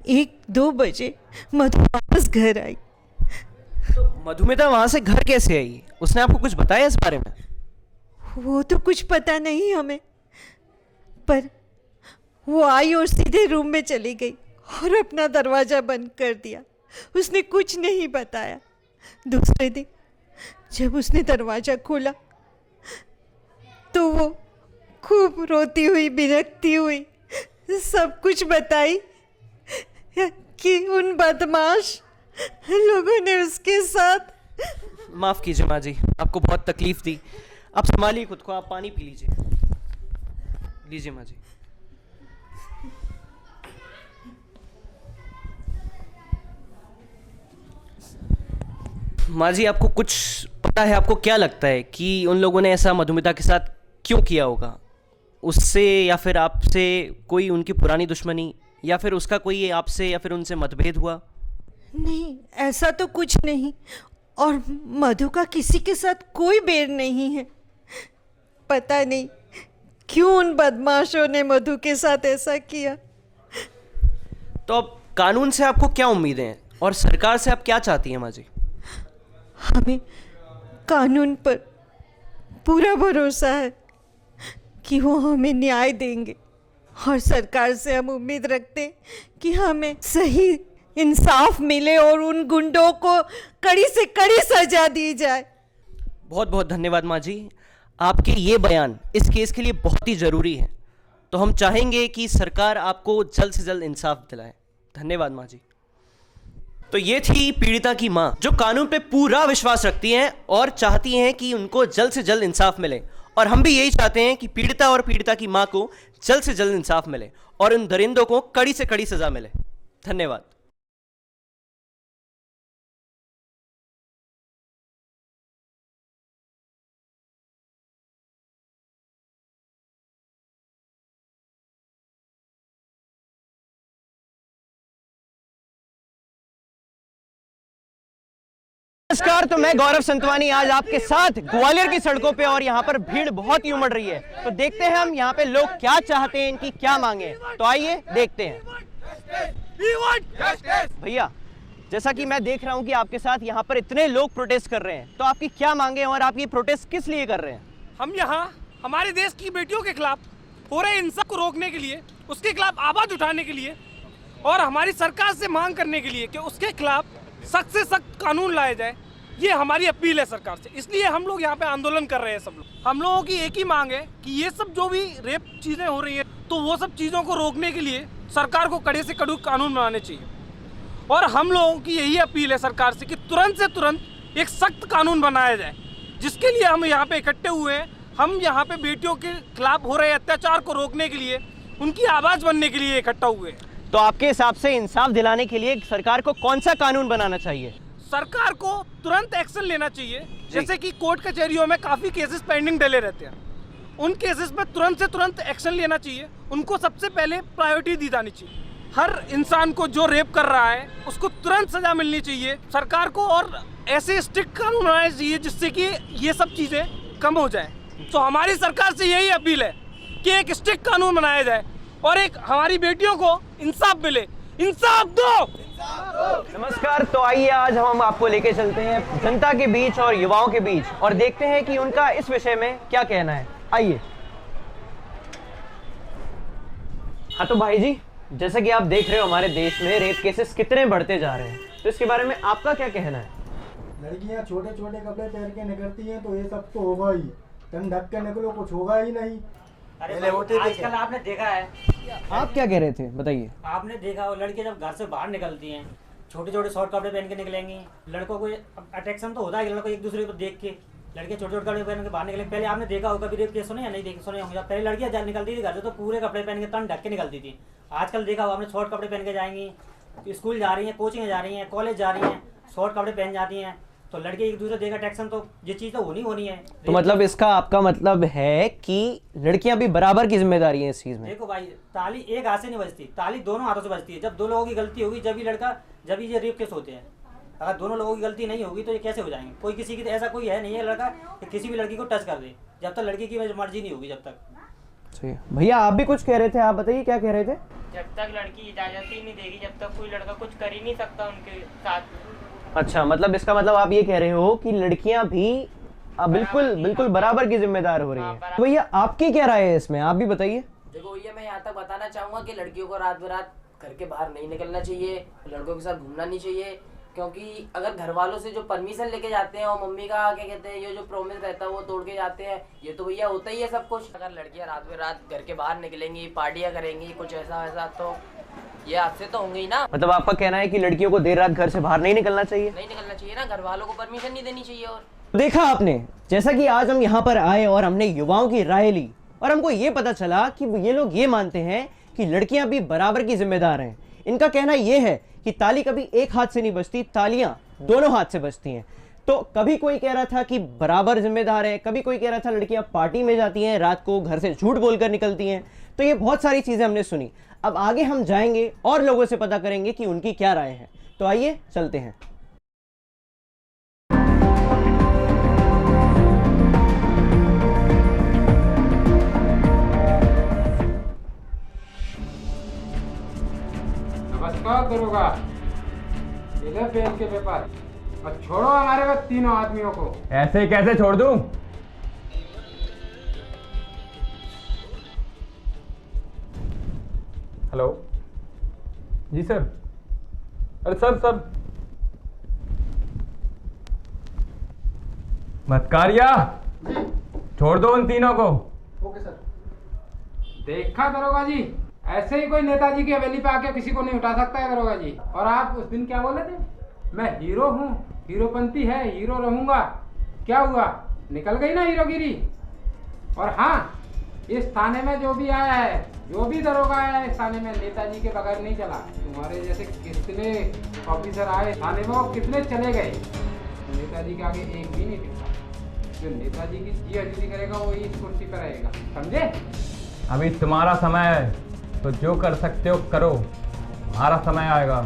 1-2 बजे मधु वापस घर आई। तो मधुमिता वहाँ से घर कैसे आई? उसने आपको कुछ बताया इस बारे में? वो तो कुछ पता नहीं हमें, पर वो आई और सीधे रूम में चली गई और अपना दरवाज़ा बंद कर दिया। उसने कुछ नहीं बताया। दूसरे दिन जब उसने दरवाज़ा खोला तो वो खूब रोती हुई, बिलखती हुई सब कुछ बताई कि उन बदमाश लोगों ने उसके साथ। माफ़ कीजिए माँ जी, आपको बहुत तकलीफ दी। आप संभालिए खुद को, आप पानी पी लीजिए माँ जी। माँ जी आपको कुछ पता है? आपको क्या लगता है कि उन लोगों ने ऐसा मधुमिता के साथ क्यों किया होगा? उससे या फिर आपसे कोई उनकी पुरानी दुश्मनी, या फिर उसका कोई आपसे या फिर उनसे मतभेद हुआ? नहीं, ऐसा तो कुछ नहीं। और मधु का किसी के साथ कोई बैर नहीं है। पता नहीं क्यों उन बदमाशों ने मधु के साथ ऐसा किया। तो अब कानून से आपको क्या उम्मीदें हैं और सरकार से आप क्या चाहती हैं माँ जी? हमें कानून पर पूरा भरोसा है कि वो हमें न्याय देंगे और सरकार से हम उम्मीद रखते हैं कि हमें सही इंसाफ मिले और उन गुंडों को कड़ी से कड़ी सजा दी जाए। बहुत बहुत धन्यवाद माँ जी, आपके ये बयान इस केस के लिए बहुत ही ज़रूरी है। तो हम चाहेंगे कि सरकार आपको जल्द से जल्द इंसाफ दिलाए। धन्यवाद माँ जी। तो ये थी पीड़िता की माँ, जो कानून पे पूरा विश्वास रखती हैं और चाहती हैं कि उनको जल्द से जल्द इंसाफ मिले। और हम भी यही चाहते हैं कि पीड़िता और पीड़िता की माँ को जल्द से जल्द इंसाफ मिले और उन दरिंदों को कड़ी से कड़ी सजा मिले। धन्यवाद। नमस्कार, तो मैं गौरव संतवानी आज आपके साथ ग्वालियर की सड़कों पे, और यहाँ पर भीड़ बहुत ही उमड़ रही है। तो देखते हैं हम यहाँ पे लोग क्या चाहते हैं, इनकी क्या मांगे हैं। तो आइए देखते हैं। भैया, जैसा कि मैं देख रहा हूँ कि आपके साथ यहाँ पर इतने लोग प्रोटेस्ट कर रहे हैं, तो आपकी क्या मांगे हैं और आप ये प्रोटेस्ट किस लिए कर रहे हैं? हम यहाँ हमारे देश की बेटियों के खिलाफ हो रहे हिंसा को रोकने के लिए, उसके खिलाफ आवाज उठाने के लिए और हमारी सरकार से मांग करने के लिए कि उसके खिलाफ सख्त से सख्त कानून लाया जाए। ये हमारी अपील है सरकार से, इसलिए हम लोग यहाँ पे आंदोलन कर रहे हैं। सब लोग, हम लोगों की एक ही मांग है कि ये सब जो भी रेप चीजें हो रही है, तो वो सब चीजों को रोकने के लिए सरकार को कड़े से कड़े कानून बनाने चाहिए। और हम लोगों की यही अपील है सरकार से कि तुरंत से तुरंत एक सख्त कानून बनाया जाए, जिसके लिए हम यहाँ पे इकट्ठे हुए हैं। हम यहाँ पे बेटियों के खिलाफ हो रहे अत्याचार को रोकने के लिए, उनकी आवाज बनने के लिए इकट्ठा हुए हैं। तो आपके हिसाब से इंसाफ दिलाने के लिए सरकार को कौन सा कानून बनाना चाहिए? सरकार को तुरंत एक्शन लेना चाहिए। जैसे कि कोर्ट कचहरियों में काफी केसेस पेंडिंग डले रहते हैं, उन केसेस में तुरंत से तुरंत एक्शन लेना चाहिए। उनको सबसे पहले प्रायोरिटी दी जानी चाहिए। हर इंसान को जो रेप कर रहा है उसको तुरंत सजा मिलनी चाहिए सरकार को, और ऐसे स्ट्रिक्ट कानून बनाने चाहिए जिससे कि ये सब चीजें कम हो जाए। तो हमारी सरकार से यही अपील है कि एक स्ट्रिक्ट कानून बनाया जाए और एक हमारी बेटियों को इंसाफ मिले। इंसाफ दो। नमस्कार, तो आइए आज हम आपको लेके चलते हैं जनता के बीच और युवाओं के बीच और देखते हैं कि उनका इस विषय में क्या कहना है। आइए। हाँ तो भाई जी, जैसा कि आप देख रहे हो हमारे देश में रेप केसेस कितने बढ़ते जा रहे हैं, तो इसके बारे में आपका क्या कहना है? लड़कियां छोटे छोटे कपड़े पहन के निकलती हैं तो ये सब तो होगा ही, तुम ढक के निकलो कुछ होगा ही नहीं। अरे आजकल आपने देखा है, आप क्या कह रहे थे बताइए? आपने देखा हो लड़कियां जब घर से बाहर निकलती हैं छोटे छोटे शॉर्ट कपड़े पहन के निकलेंगी। लड़कों को अट्रैक्शन तो होता है, लड़कों एक दूसरे को देख के लड़के छोटे छोटे कपड़े पहन के बाहर निकलेंगे। पहले आपने देखा होगा, कभी रेप केस सुने या नहीं देखे सुने होंगे, पहले लड़कियां जब निकलती थी घर से तो पूरे कपड़े पहन के तन ढक के निकलती थी। आजकल देखा होगा आपने शॉर्ट कपड़े पहन के जाएंगी, स्कूल जा रही हैं, कोचिंग जा रही हैं, कॉलेज जा रही हैं, शॉर्ट कपड़े पहन जाती हैं, तो लड़के एक दूसरे देख अट्रैक्शन, तो ये चीज़ तो होनी है। तो मतलब इसका आपका मतलब है कि लड़कियां भी बराबर की जिम्मेदारी है इस चीज में? देखो भाई, ताली एक हाथ से नहीं बजती, ताली दोनों हाथों से बजती है। जब दो लोगों की गलती होगी जब ये रेप केस होते हैं। अगर दोनों लोगों की गलती नहीं होगी तो ये कैसे हो जाएंगे? कोई किसी की ऐसा कोई है नहीं है लड़का कि किसी भी लड़की को टच कर दे, जब तक लड़की की मर्जी नहीं होगी। जब तक भैया आप भी कुछ कह रहे थे, आप बताइए क्या कह रहे थे? जब तक लड़की इजाजत ही नहीं देगी, जब तक कोई लड़का कुछ कर ही नहीं सकता उनके साथ। अच्छा, मतलब इसका मतलब आप ये कह रहे हो कि लड़कियां भी बिल्कुल बराबर की जिम्मेदार हो रही है। तो भैया आपकी क्या राय है इसमें, आप भी बताइए। देखो भैया, मैं यहाँ तक बताना चाहूँगा कि लड़कियों को रात बरात घर के बाहर नहीं निकलना चाहिए, लड़कों के साथ घूमना नहीं चाहिए, क्योंकि अगर घर वालों से जो परमिशन लेके जाते हैं और मम्मी का क्या कहते हैं ये जो प्रॉमिस रहता है वो तोड़ के जाते हैं, ये तो भैया होता ही है सब कुछ। अगर लड़कियाँ रात बरात घर के बाहर निकलेंगी, पार्टियाँ करेंगी, कुछ ऐसा वैसा, तो ये आपसे तो होंगे ही ना। मतलब आपका कहना है कि लड़कियों को देर रात घर से बाहर नहीं निकलना चाहिए? नहीं निकलना चाहिए ना, घर वालों को परमिशन नहीं देनी चाहिए। और देखा आपने, जैसा कि आज हम यहाँ पर आए और हमने युवाओं की राय ली और हमको ये पता चला कि ये लोग ये मानते हैं कि लड़कियां भी बराबर की जिम्मेदार हैं। इनका कहना ये है कि ताली कभी एक हाथ से नहीं बजती, तालियां दोनों हाथ से बजती हैं। तो कभी कोई कह रहा था कि बराबर जिम्मेदार है, कभी कोई कह रहा था लड़कियां पार्टी में जाती हैं, रात को घर से झूठ बोलकर निकलती हैं। तो ये बहुत सारी चीजें हमने सुनी। अब आगे हम जाएंगे और लोगों से पता करेंगे कि उनकी क्या राय है। तो आइए चलते हैं। होगा। ये ले पेन के पेपर और छोड़ो हमारे वो तीनों आदमियों को। ऐसे कैसे छोड़ दूं? हेलो जी सर। अरे सर मतकारिया छोड़ दो उन तीनों को। Okay sir. देखा दरोगा जी, ऐसे ही कोई नेताजी की हवेली पे आके किसी को नहीं उठा सकता है दरोगा जी। और आप उस दिन क्या बोले थे? मैं हीरो हूँ, हीरोपंती है, हीरो रहूंगा। क्या हुआ? निकल गई ना हीरोगिरी। और हाँ, इस थाने में जो भी आया है, जो भी दरोगा आया है इस थाने में, नेताजी के बगैर नहीं चला। तुम्हारे जैसे कितने ऑफिसर आए थाने में, वो कितने चले गए, नेताजी के आगे एक भी नहीं टिका। जो नेताजी की जी हजूरी करेगा वो इस कुर्सी पर रहेगा, समझे? अभी तुम्हारा समय है, तो जो कर सकते हो करो। हमारा समय आएगा,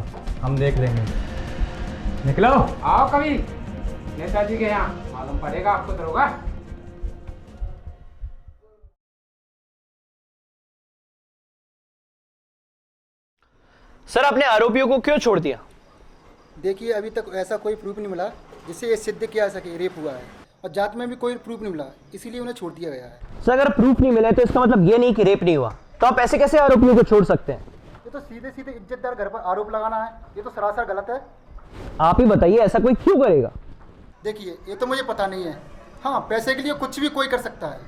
हम देख लेंगे। निकलो। आओ कभी नेताजी के यहाँ, मालूम पड़ेगा आपको दरोगा। सर, आपने आरोपियों को क्यों छोड़ दिया? देखिए, अभी तक ऐसा कोई प्रूफ नहीं मिला जिससे ये सिद्ध किया जा सके रेप हुआ है, और जांच में भी कोई प्रूफ नहीं मिला, इसीलिए उन्हें छोड़ दिया गया है। सर, अगर प्रूफ नहीं मिला है तो इसका मतलब ये नहीं कि रेप नहीं हुआ, तो आप ऐसे कैसे आरोपियों को छोड़ सकते हैं? ये तो सीधे सीधे इज्जतदार घर पर आरोप लगाना है, ये तो सरासर गलत है। आप ही बताइए, ऐसा कोई क्यों करेगा? देखिए, ये तो मुझे पता नहीं है। हाँ, पैसे के लिए कुछ भी कोई कर सकता है।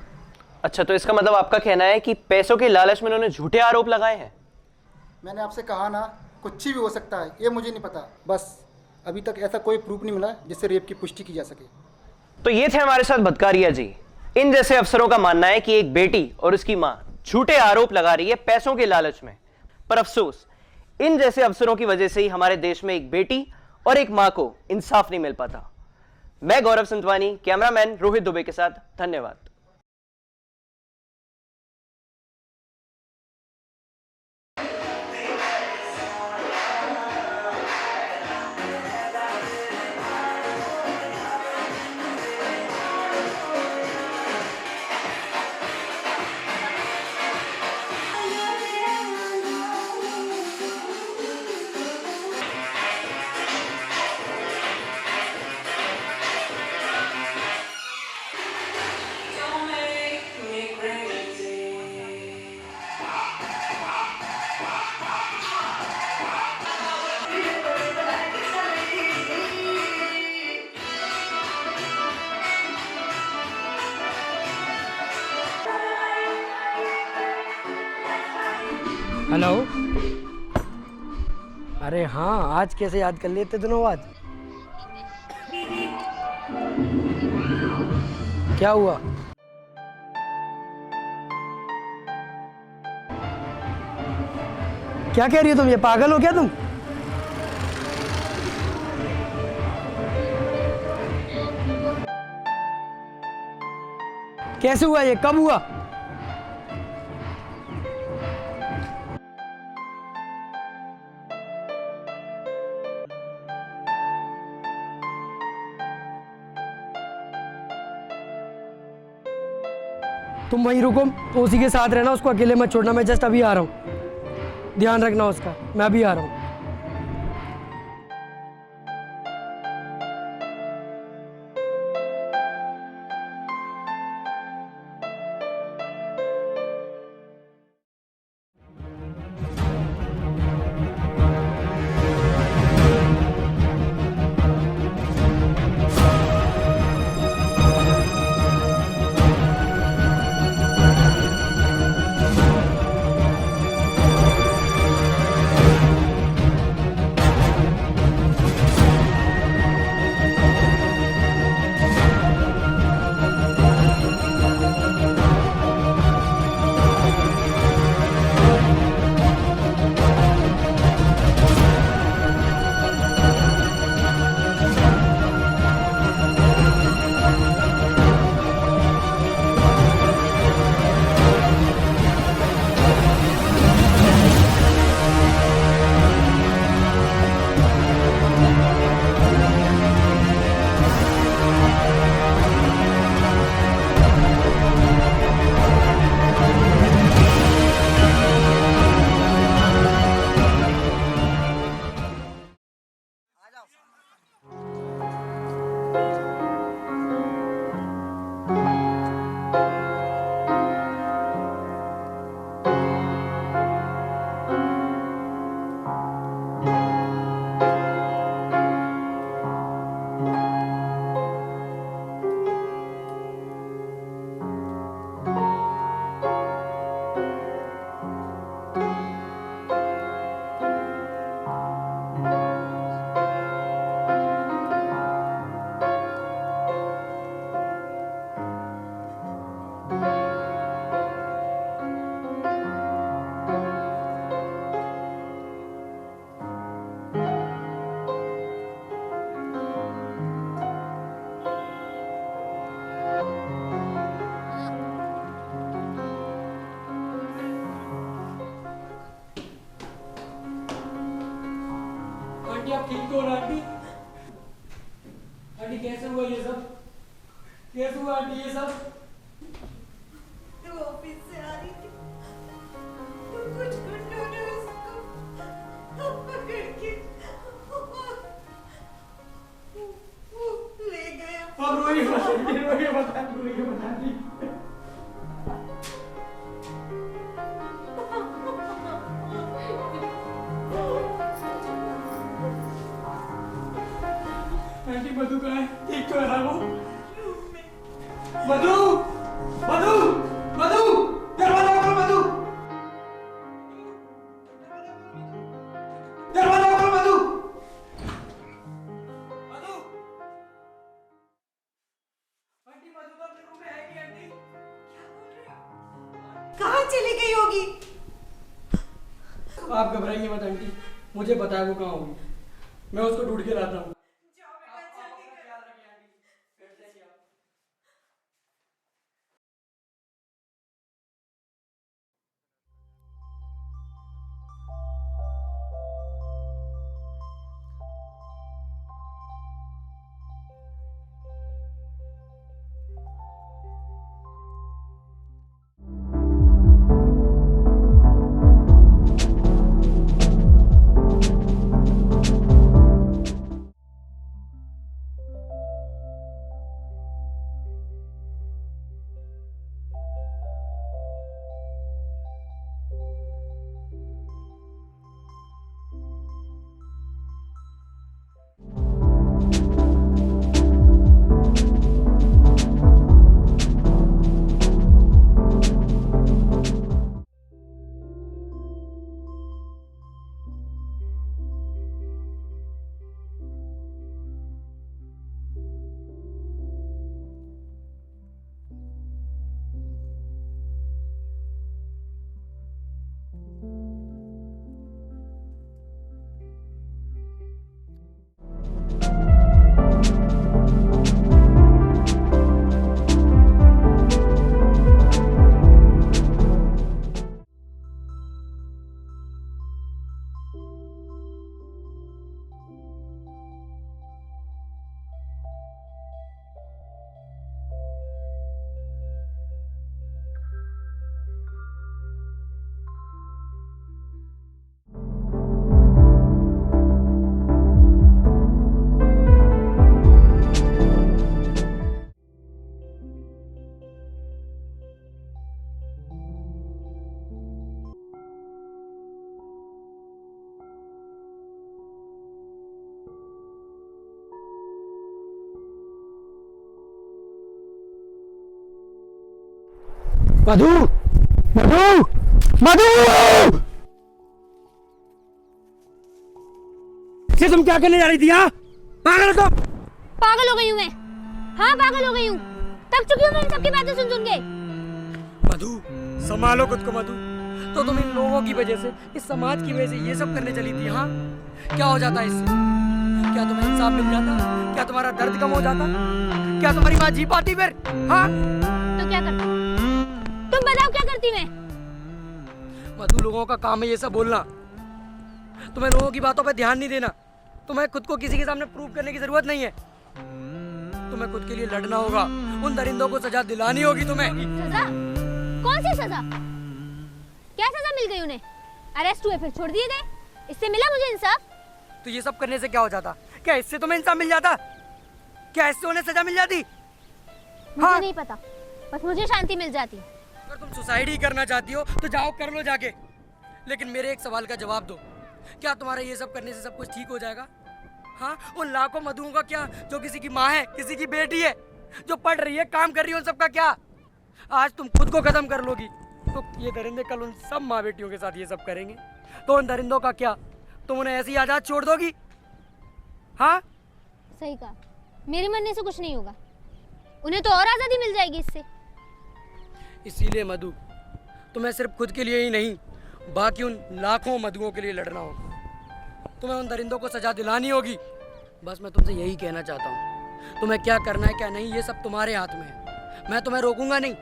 अच्छा, तो इसका मतलब आपका कहना है कि पैसों के लालच में उन्होंने झूठे आरोप लगाए हैं? मैंने आपसे कहा ना, कुछ भी हो सकता है, ये मुझे नहीं पता। बस अभी तक ऐसा कोई प्रूफ नहीं मिला जिससे रेप की पुष्टि की जा सके। तो ये थे हमारे साथ भतकारिया जी। इन जैसे अफसरों का मानना है कि एक बेटी और उसकी मां झूठे आरोप लगा रही है पैसों के लालच में, पर अफसोस इन जैसे अफसरों की वजह से ही हमारे देश में एक बेटी और एक मां को इंसाफ नहीं मिल पाता। मैं गौरव संतवानी, कैमरामैन रोहित दुबे के साथ, धन्यवाद। हेलो। अरे हाँ, आज कैसे याद कर लिए इतने दिनों बाद? क्या हुआ? क्या कह रही हो तुम? ये पागल हो क्या तुम? कैसे हुआ ये? कब हुआ? तुम वहीं रुको, तो उसी के साथ रहना, उसको अकेले मत छोड़ना। मैं जस्ट अभी आ रहा हूँ, ध्यान रखना उसका। मैं अभी आ रहा हूँ। ठीक तो ना आंटी? आंटी कैसे हुआ ये सब? कैसे हुआ आंटी ये सब? तो ऑफिस से आ रही थी तो कुछ गुंडों ने उसको पकड़ के ले गया। अब रोइए मत आंटी। आंटी मधु कहाँ है? ठीक तो है ना वो? मधु मधु मधु दरवाजा खोलो मधु, दरवाजा खोलो मधु। आंटी मधु तो अपने रूम में है कि आंटी? कहाँ चली गई होगी? आप घबराइए मत आंटी, मुझे पता है वो कहाँ होगी, मैं उसको ढूंढ के लाता हूँ। मधु मधु मधु, ये तुम क्या करने जा रही थी? हाँ पागल हो तुम? पागल हो गई हूँ मैं, हाँ पागल हो गई हूँ, थक चुकी हूँ मैं इन सबकी बातें सुन सुन के। मधु संभालो खुद को मधु, तो तुम इन लोगों की वजह से, इस समाज की वजह से ये सब करने चली थी। हाँ क्या हो जाता इससे? क्या तुम्हें इंसाफ मिल जाता? क्या तुम्हारा दर्द कम हो जाता? क्या तुम्हारी माँ जी पाती फिर? हाँ तो क्या करती? तुम बताओ क्या करती मैं? मधु लोगों का काम है ये सब बोलना, तुम्हें लोगों की बातों पे ध्यान नहीं देना, तुम्हें खुद को किसी के सामने प्रूव करने की जरूरत नहीं है, तुम्हें खुद के लिए लड़ना होगा, उन दरिंदों को सजा दिलानी होगी तुम्हें। सजा? कौन सी सजा? क्या सजा मिल गई उन्हें? अरेस्ट हुए फिर छोड़ दिए गए, इससे मिला मुझे इंसाफ? तो ये सब करने से क्या हो जाता? क्या इससे तुम्हें इंसाफ मिल जाता? क्या इससे उन्हें सजा मिल जाती? मुझे नहीं पता, बस मुझे शांति मिल जाती। अगर तुम सुसाइड ही करना चाहती हो तो जाओ कर लो जाके, लेकिन मेरे एक सवाल का जवाब दो, क्या तुम्हारा ये सब करने से सब कुछ ठीक हो जाएगा? हाँ उन लाखों मधुओं का क्या जो किसी की माँ है, किसी की बेटी है, जो पढ़ रही है, काम कर रही है, उन सबका क्या? आज तुम खुद को खत्म कर लोगी तो ये दरिंदे कल उन सब माँ बेटियों के साथ ये सब करेंगे, तो उन दरिंदों का क्या? तुम उन्हें ऐसी आजाद छोड़ दोगी? हाँ सही कहा, मेरे मरने से कुछ नहीं होगा, उन्हें तो और आजादी मिल जाएगी इससे। इसीलिए मधु तुम्हें सिर्फ खुद के लिए ही नहीं, बाकी उन लाखों मधुओं के लिए लड़ना होगा, तुम्हें उन दरिंदों को सजा दिलानी होगी। बस मैं तुमसे यही कहना चाहता हूँ, तुम्हें क्या करना है क्या नहीं ये सब तुम्हारे हाथ में है, मैं तुम्हें रोकूंगा नहीं,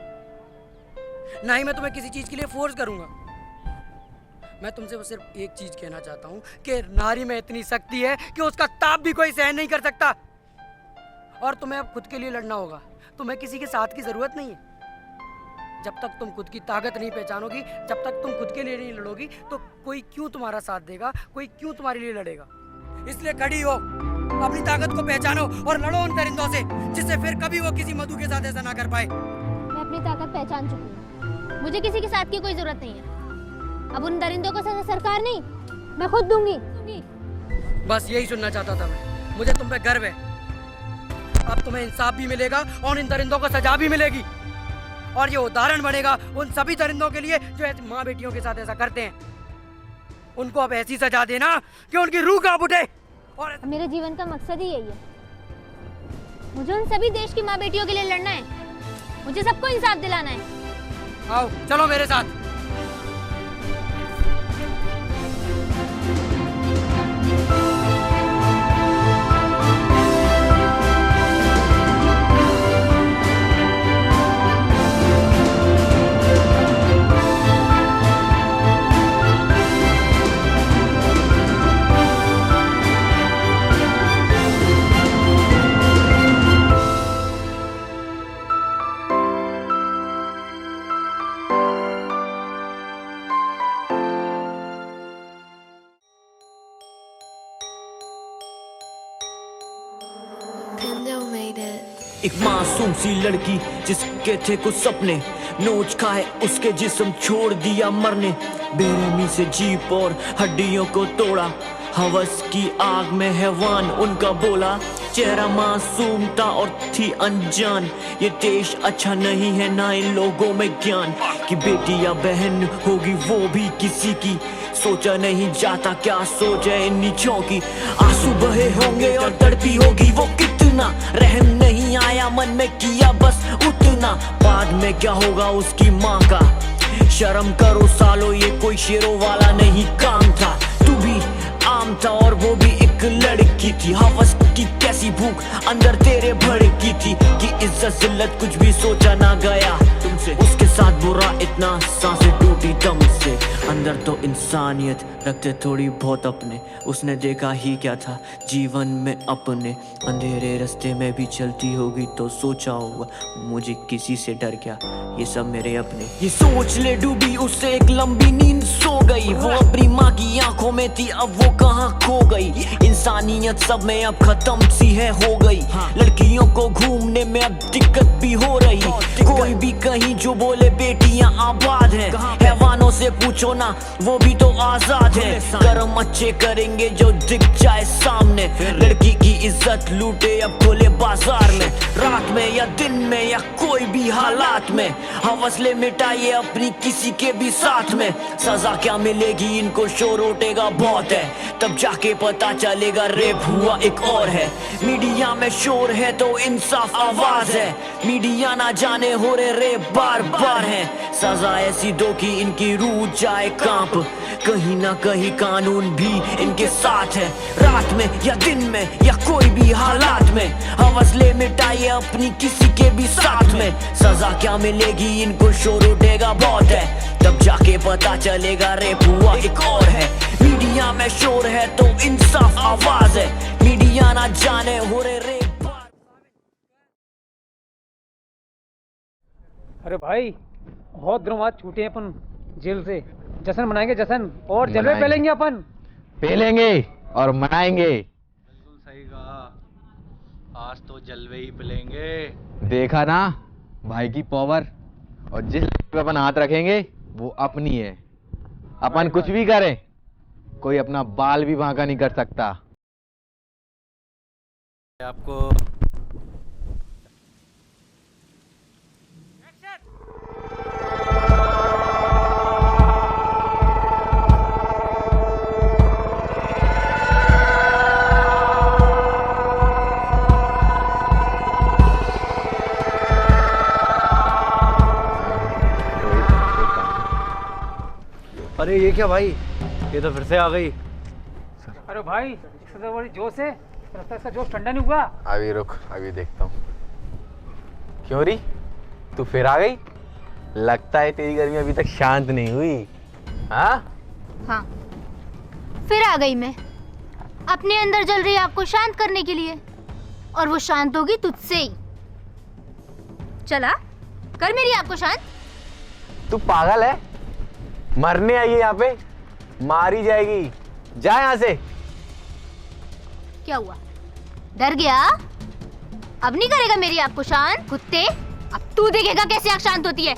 ना ही मैं तुम्हें किसी चीज़ के लिए फोर्स करूंगा, मैं तुमसे बस सिर्फ एक चीज कहना चाहता हूँ कि नारी में इतनी शक्ति है कि उसका ताप भी कोई सहन नहीं कर सकता। और तुम्हें अब खुद के लिए लड़ना होगा, तुम्हें किसी के साथ की जरूरत नहीं है। जब तक तुम खुद की ताकत नहीं पहचानोगी, जब तक तुम खुद के लिए नहीं लड़ोगी, तो कोई क्यों तुम्हारा साथ देगा, कोई क्यों तुम्हारे लिए लड़ेगा। इसलिए खड़ी हो, अपनी ताकत को पहचानो और लड़ो उन दरिंदों से, जिससे फिर कभी वो किसी मधु के साथ ऐसा ना कर पाए। मैं अपनी ताकत पहचान चुकी हूँ, मुझे किसी के साथ की कोई जरूरत नहीं है। अब उन दरिंदों को सजा सरकार नहीं, मैं खुद दूंगी। बस यही सुनना चाहता था मैं। मुझे तुम पे गर्व है। अब तुम्हें इंसाफ भी मिलेगा और इन दरिंदों को सजा भी मिलेगी। और ये उदाहरण बनेगा उन सभी दरिंदों के लिए जो ऐसी माँ बेटियों के साथ ऐसा करते हैं। उनको अब ऐसी सजा देना कि उनकी रूह कांप उठे। और मेरे जीवन का मकसद ही यही है। मुझे उन सभी देश की माँ बेटियों के लिए लड़ना है, मुझे सबको इंसाफ दिलाना है। आओ चलो मेरे साथ। एक मासूम सी लड़की जिसके थे कुछ सपने, नोच खाए उसके जिस्म छोड़ दिया मरने। बेरहमी से जीप और हड्डियों को तोड़ा, हवस की आग में हैवान उनका बोला। चेहरा मासूम था और थी अनजान, ये देश अच्छा नहीं है ना इन लोगों में ज्ञान कि बेटी या बहन होगी वो भी किसी की। सोचा नहीं जाता क्या सोच है इन नीचों की, आंसू बहे होंगे और तड़पी होगी वो कितना। रहम नहीं आया मन में किया बस उतना, बाद में क्या होगा उसकी माँ का। शर्म करो सालो ये कोई शेरों वाला नहीं काम था। तू भी आम था और वो भी एक लड़की थी, हवस की कैसी भूख अंदर तेरे भड़की थी कि इज्जत जिल्लत कुछ भी सोचा ना गया तुमसे। उसके साथ बुरा इतना सांसें टूटी दम से, अंदर तो इंसानियत रखते थोड़ी बहुत अपने। उसने देखा ही क्या था जीवन में अपने, अंधेरे रास्ते में भी चलती होगी तो सोचा होगा मुझे किसी से डर क्या, ये सब मेरे अपने। ये सोच ले डूबी उससे एक लंबी नींद सो गई, वो अपनी माँ की आंखों में थी अब वो कहाँ खो गई। इंसानियत सब में अब खत्म सी है हो गई, लड़कियों को घूमने में अब दिक्कत भी हो रही। कोई भी कहीं जो बोले बेटियां आबाद हैं, हैवानों से पूछो ना वो भी तो आजाद है। कर्म अच्छे करेंगे जो दिख जाए सामने, लड़की की इज्जत लूटे अब खुले बाजार में। रात में या दिन में या कोई भी हालात में, हवसले मिटाइए अपनी किसी के भी साथ में। सजा क्या मिलेगी इनको शोर उठेगा बहुत है, तब जाके पता चलेगा रेप हुआ एक और है। मीडिया में शोर है तो इंसाफ आवाज है, मीडिया ना जाने हो रहे रेप बार बार है। सजा ऐसी दो कि इनकी रूह जाए कांप, कहीं ना कहीं कानून भी इनके साथ है। रात में या दिन में या कोई भी हालात में, हवसले मिटाइए अपनी किसी के भी साथ में। सजा क्या मिलेगी इनको शोर उठेगा बहुत है, तब जाके पता चलेगा रेप हुआ एक और है। मीडिया में शोर है तो इंसाफ आवाज है, मीडिया ना जाने हो रहे रेप। अरे भाई बहुत दिनों बाद छूटे हैं अपन जेल से, जश्न मनाएंगे जश्न, और जलवे पेलेंगे अपन। पेलेंगे और मनाएंगे। सही कहा, आज तो जलवे ही पिलेंगे। देखा ना भाई की पावर, और जिस पे अपन हाथ रखेंगे वो अपनी है। अपन कुछ भी करें कोई अपना बाल भी बांका नहीं कर सकता। आपको अरे ये क्या भाई, ये तो फिर से आ गई। अरे भाई इसका बड़ी जोश है, रास्ता इसका जोश ठंडा नहीं हुआ। अभी रुक, अभी देखता हूँ। क्यों री तू फिर आ गई? लगता है तेरी गर्मी अभी तक शांत नहीं हुई। हाँ हाँ, फिर आ गई मैं अपने अंदर जल रही आग को शांत करने के लिए, और वो शांत होगी तुझसे ही। चला कर मेरी आग को शांत। तू पागल है? मरने आई है यहाँ पे, मारी जाएगी। जा यहाँ से। क्या हुआ, डर गया? अब नहीं करेगा मेरी आग को शांत कुत्ते? अब तू देखेगा कैसे आग शांत होती है।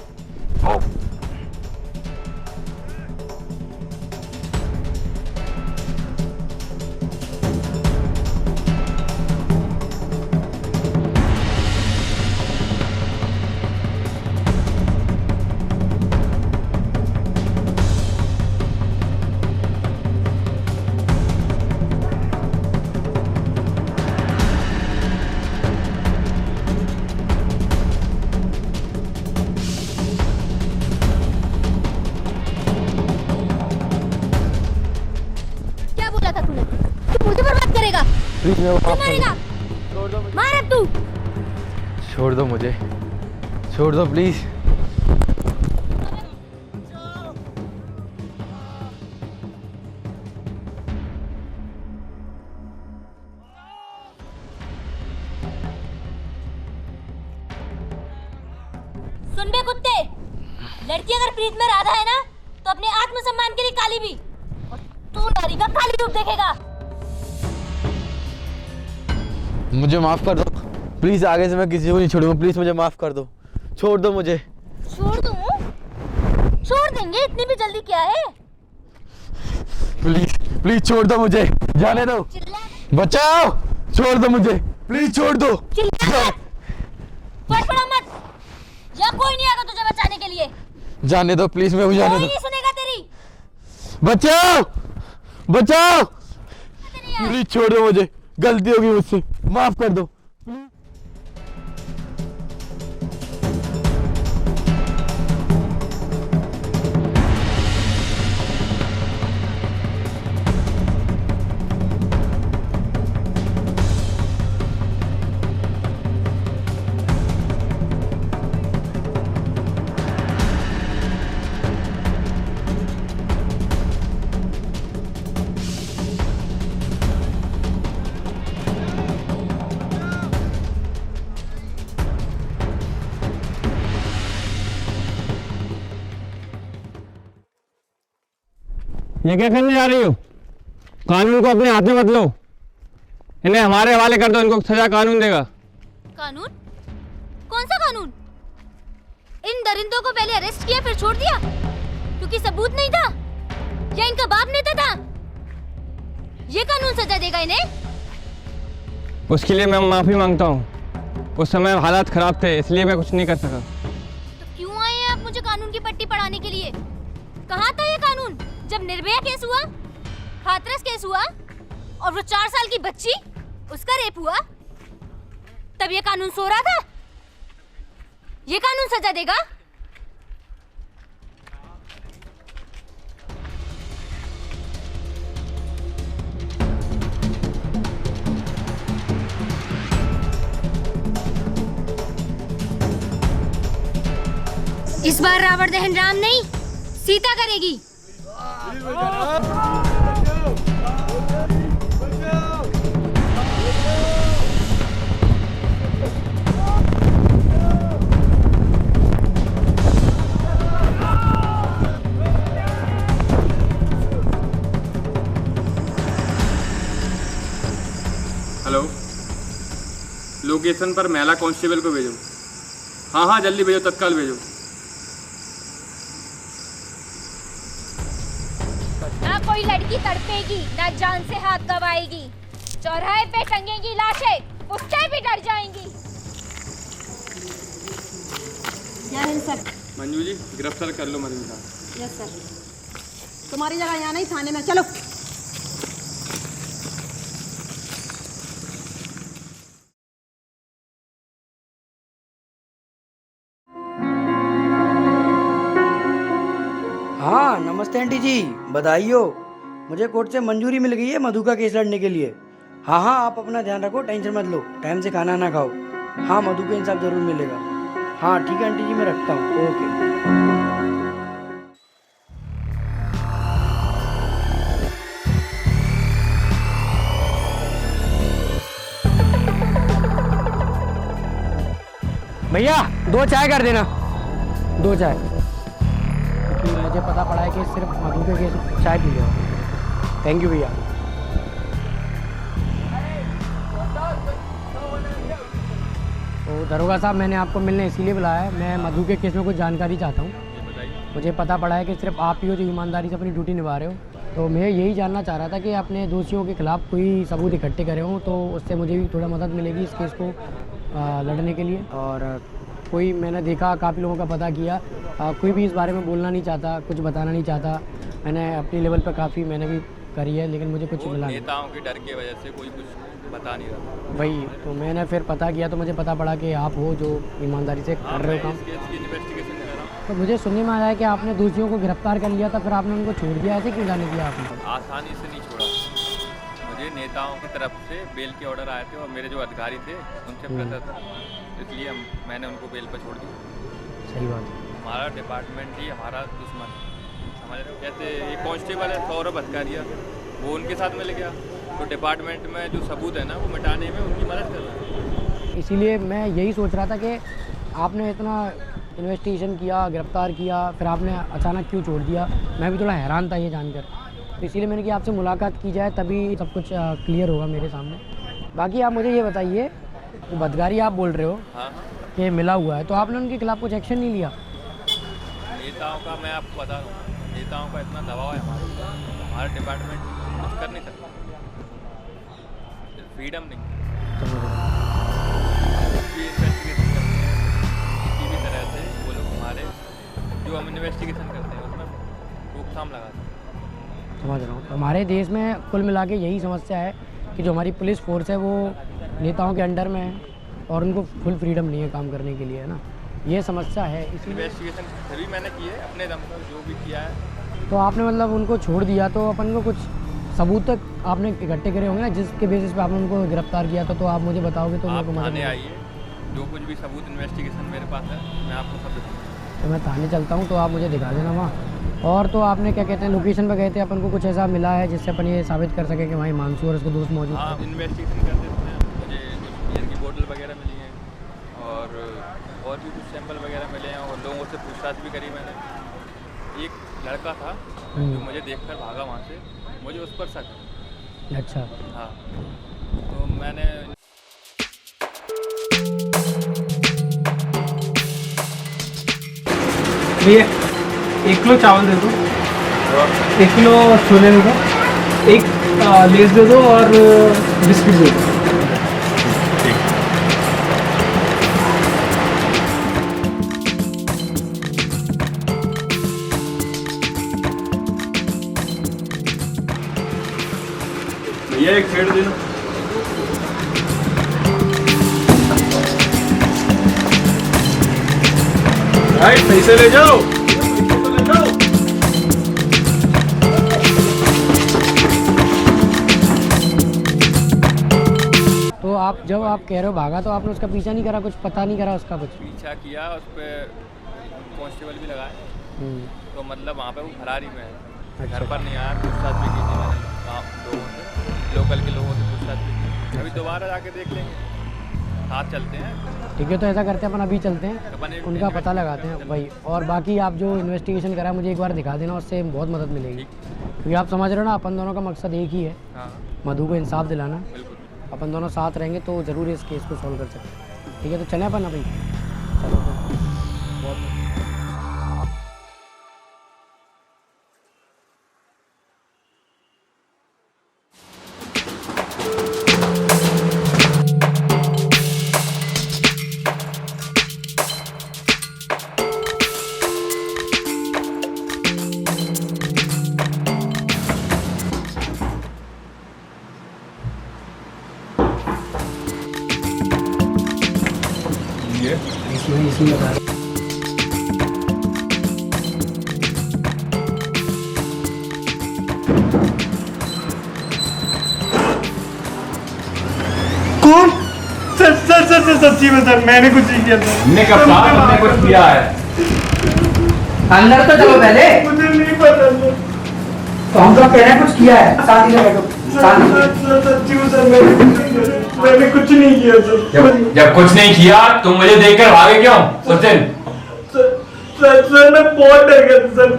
प्लीज मैं क्यों मारेगा? मार अब तू। छोड़ दो मुझे, छोड़ दो प्लीज। सुन बे कुत्ते, लड़की अगर प्रीत में राधा है ना तो अपने आत्मसम्मान के लिए काली भी, और तू नारी का काली रूप देखेगा। मुझे माफ कर दो प्लीज, आगे से मैं किसी को नहीं छोड़ूंगा। प्लीज मुझे माफ कर दो, छोड़ दो मुझे। छोड़ दूं? छोड़ देंगे, इतनी भी जल्दी क्या है? प्लीज प्लीज छोड़ दो मुझे, जाने दो, बचाओ, छोड़ दो मुझे, प्लीज छोड़ दो। फटफड़ा मत, या कोई नहीं आएगा तुझे बचाने के लिए। जाने दो प्लीज, मैं जाने कोई दो। नहीं सुनेगा तेरी। बचाओ बचाओ, प्लीज छोड़ दो मुझे, गलती होगी मुझसे, माफ कर दो। ये क्या करने जा रही हो? कानून को अपने हाथ में मत लो, इन्हें हमारे हवाले कर दो, इनको सजा कानून देगा। कानून? कौन सा कानून? इन दरिंदों को पहले अरेस्ट किया फिर छोड़ दिया क्योंकि सबूत नहीं था, या इनका बाप नेता था? ये कानून सजा देगा इन्हें? उसके लिए मैं माफी मांगता हूँ, उस समय हालात खराब थे इसलिए मैं कुछ नहीं कर सका। तो क्यों आए हैं आप मुझे कानून की पट्टी पढ़ाने के लिए? कहाँ था ये कानून जब निर्भया केस हुआ, हाथरस केस हुआ, और वो 4 साल की बच्ची उसका रेप हुआ? तब ये कानून सो रहा था? ये कानून सजा देगा? इस बार रावण दहन राम नहीं सीता करेगी। हेलो, लोकेशन पर महिला कांस्टेबल को भेजो। हाँ हाँ जल्दी भेजो, तत्काल भेजो। ना कोई लड़की तड़पेगी, ना जान से हाथ गवाएगी। चौराहे पे टंगेगी लाशें, उससे भी डर जाएंगी। जय हिंद सर। मंजू जी गिरफ्तार कर लो मधुमिता। Yes sir. तुम्हारी जगह यहाँ नहीं, थाने में चलो। हाँ नमस्ते आंटी जी, बधाई हो। मुझे कोर्ट से मंजूरी मिल गई है मधु का केस लड़ने के लिए। हाँ हाँ आप अपना ध्यान रखो, टेंशन मत लो, टाइम से खाना ना खाओ। हाँ मधु को इंसाफ जरूर मिलेगा। हाँ ठीक है आंटी जी, मैं रखता हूँ। ओके। भैया 2 चाय कर देना, 2 चाय। क्योंकि मुझे पता पड़ा है कि सिर्फ मधु के केस चाय पी लिया। थैंक यू भैया। तो दरोगा साहब, मैंने आपको मिलने इसीलिए बुलाया है। मैं मधु के केस में कुछ जानकारी चाहता हूँ। मुझे पता पड़ा है कि सिर्फ आप ही हो जो ईमानदारी से अपनी ड्यूटी निभा रहे हो। तो मैं यही जानना चाह रहा था कि अपने दोषियों के खिलाफ कोई सबूत इकट्ठे करे हों, तो उससे मुझे भी थोड़ा मदद मिलेगी इस केस को लड़ने के लिए। और कोई मैंने देखा, काफ़ी लोगों का पता किया, कोई भी इस बारे में बोलना नहीं चाहता, कुछ बताना नहीं चाहता। मैंने अपनी लेवल पर काफ़ी मैंने भी करी है, लेकिन मुझे कुछ मिला नहीं। नेताओं के डर की वजह से कोई कुछ बता नहीं रहा। वही तो मैंने फिर पता किया, तो मुझे पता पड़ा कि आप हो जो ईमानदारी से कर रहे हो काम। इन्वेस्टिगेशन कर रहा हूँ। तो मुझे सुनने में आया है कि आपने दोषियों को गिरफ्तार कर लिया था, फिर आपने उनको छोड़ दिया। ऐसे क्यों जाने दिया आपने? आसानी से नहीं छोड़ा, मुझे नेताओं की तरफ से बेल के ऑर्डर आए थे और मेरे जो अधिकारी थे उनसे प्रेशर था, इसलिए मैंने उनको बेल पर छोड़ दिया। सही बात है। हमारा डिपार्टमेंट ही हमारा दुश्मन, समझ रहे हो? जैसे एक कांस्टेबल है सौरभ अधिकारिया, वो उनके साथ मिल गया, तो डिपार्टमेंट में जो सबूत है ना वो मिटाने में उनकी मदद कर रहा है। इसीलिए मैं यही सोच रहा था कि आपने इतना इन्वेस्टिगेशन किया, गिरफ्तार किया, फिर आपने अचानक क्यों छोड़ दिया। मैं भी थोड़ा हैरान था ये जानकर, तो इसीलिए मैंने कि आपसे मुलाकात की जाए, तभी सब कुछ क्लियर होगा मेरे सामने। बाकी आप मुझे ये बताइए, बदगारी आप बोल रहे हो कि मिला हुआ है, तो आपने उनके खिलाफ कुछ एक्शन नहीं लिया? नेताओं का मैं आपको बता दूँ, नेताओं का इतना दबाव है हमारे डिपार्टमेंट कुछ कर नहीं सकता, फ्रीडम नहीं। इन्वेस्टिगेशन करते हैं किसी भी तरह से, वो लोग हमारे जो हम इन्वेस्टिगेशन करते हैं उसमें रोकथाम लगाते हैं। समझ रहा हूँ। तो हमारे देश में कुल मिला के यही समस्या है कि जो हमारी पुलिस फोर्स है वो नेताओं के अंडर में है और उनको फुल फ्रीडम नहीं है काम करने के लिए, है ना, ये समस्या है। इसी इन्वेस्टिगेशन फिर भी मैंने की है अपने दम पर, जो भी किया है। तो आपने मतलब उनको छोड़ दिया, तो अपन को कुछ सबूत तक आपने इकट्ठे करे होंगे ना, जिसके बेसिस पे आपने उनको गिरफ्तार किया था, तो आप मुझे बताओगे तो मेरे को मदद थाने आइए, जो कुछ भी सबूत इन्वेस्टिगेशन मेरे पास है मैं आपको सब दिखाऊंगा। तो मैं थाने चलता हूँ, तो आप मुझे दिखा देना वहाँ। और तो आपने क्या कहते हैं, लोकेशन पर गए थे, अपन को कुछ ऐसा मिला है जिससे अपन ये साबित कर सके कि वहाँ हिमांशु और उसका दोस्त मौजूद था? इन्वेस्टिगेशन करते समय मुझे कुछ बियर की बोतल वगैरह मिली हैं और भी कुछ सैंपल वगैरह मिले हैं और लोगों से पूछताछ भी करी मैंने। एक लड़का था जो मुझे देखकर भागा वहाँ से, मुझे उस पर शक है। अच्छा। हाँ, तो मैंने भैया 1 किलो चावल दे दो, 1 किलो छोले दे दो, 1 लेस दे दो और बिस्किट दे दो। भैया 1 फेड़ दे दो। भाई पैसे ले जाओ। तो आप जब आप कह रहे हो भागा, तो आपने उसका पीछा नहीं करा, कुछ पता नहीं करा उसका कुछ? पीछा किया, उस पर कांस्टेबल भी लगाए, तो मतलब वहाँ पे वो फरारी में है, घर पर नहीं आया। पूछताछ भी की थी मैंने लोगों से, लोकल के लोगों से पूछताछ भी की। अभी दोबारा जाके देख लेंगे, साथ चलते हैं। ठीक है, तो ऐसा करते हैं अपन अभी चलते हैं, उनका पता लगाते हैं भाई। और बाकी आप जो इन्वेस्टिगेशन करा मुझे एक बार दिखा देना, उससे बहुत मदद मिलेगी, क्योंकि आप समझ रहे हो ना, अपन दोनों का मकसद एक ही है, मधु को इंसाफ दिलाना। अपन दोनों साथ रहेंगे तो ज़रूर इस केस को सॉल्व कर सकते हैं। ठीक है, तो चलें अपन अभी। चलो बहुत इसमें बता रहा। कौन? सर सच्ची में सर, मैंने कुछ नहीं किया सर। हमने कब कहा हमने कुछ किया है? अंदर तो चलो पहले। मुझे नहीं पता सर। तो हम तो कह रहे हैं कुछ किया है। शांति से बैठो, शांति से। सच्ची में सर मैंने कुछ नहीं किया सर। जब कुछ नहीं किया तुम मुझे देखकर भागे क्यों उस दिन? सर मैं बहुत डर गया था सर,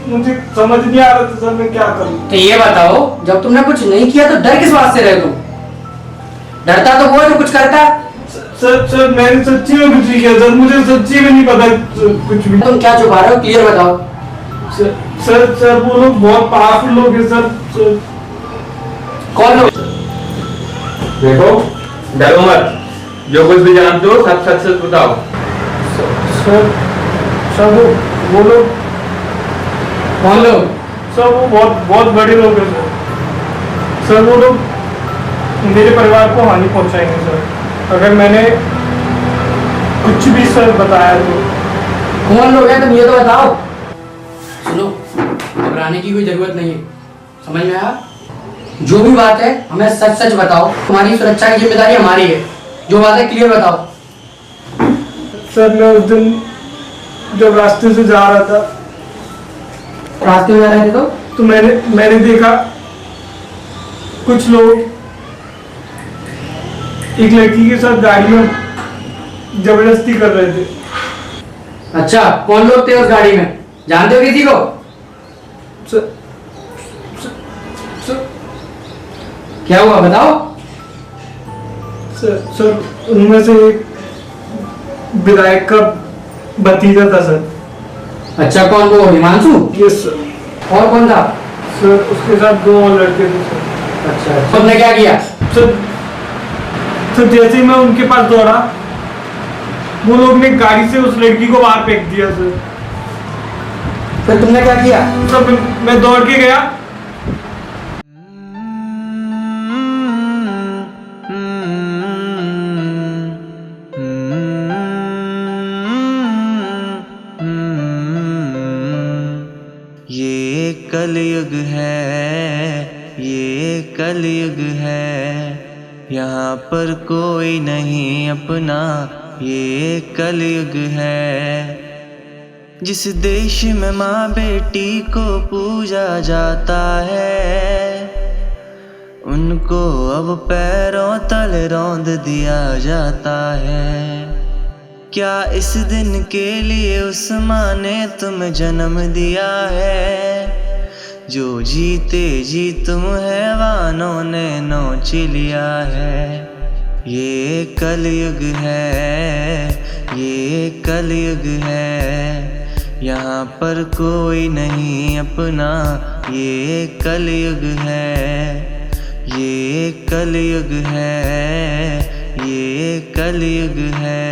मुझे समझ नहीं आ रहा था सर मैं क्या करूं। तो ये बताओ, जब तुमने कुछ नहीं किया तो डर किस बात से रहे तुम? डरता तो वो है जो कुछ करता है। सर मैंने सच्ची में कुछ नहीं किया सर, मुझे सच्ची में नहीं पता कुछ भी। तुम क्या छुपा रहे हो, क्लियर बताओ। सर वो लोग बहुत पावरफुल लोग हैं सर। कौन लोग? देखो डरो मत, जो कुछ भी जानते हो सब सच सच बताओ। सर वो लोग कौन लोग? सर वो बहुत बड़े लोग हैं सर। वो लोग मेरे परिवार को हानि पहुंचाएंगे सर अगर मैंने कुछ भी सर बताया तो। कौन लोग हैं तुम ये तो बताओ। सुनो, घबराने की कोई जरूरत नहीं है, समझ में आया? जो भी बात है हमें सच सच बताओ, तुम्हारी सुरक्षा की जिम्मेदारी हमारी है। जो बात है क्लियर बताओ। सर मैं उस दिन जब रास्ते से जा रहा था, रास्ते में जा रहे थे तो मैंने देखा कुछ लोग एक लड़की के साथ गाड़ी में जबरदस्ती कर रहे थे। अच्छा, कौन लोग थे उस गाड़ी में, जानते हो किसी को? क्या हुआ बताओ। सर उनमें से एक विधायक का भतीजा था सर। अच्छा, कौन वो हिमांशु? Yes sir. और कौन था? सर उसके साथ 2 और लड़के थे सर। अच्छा, तुमने क्या किया? सर जैसे ही मैं उनके पास दौड़ा, वो लोग ने गाड़ी से उस लड़की को बाहर फेंक दिया सर। फिर तुमने क्या किया? सर मैं दौड़ के गया। ये कलयुग है, ये कलयुग है, यहाँ पर कोई नहीं अपना, ये कलयुग है। जिस देश में माँ बेटी को पूजा जाता है, उनको अब पैरों तले रौंद दिया जाता है। क्या इस दिन के लिए उस माँ ने तुम्हें जन्म दिया है? जो जीते जी तुम हैवानों ने नोच लिया है। ये कलयुग है, ये कलयुग है, यहाँ पर कोई नहीं अपना, ये कलयुग है, ये कलयुग है, ये कलयुग है,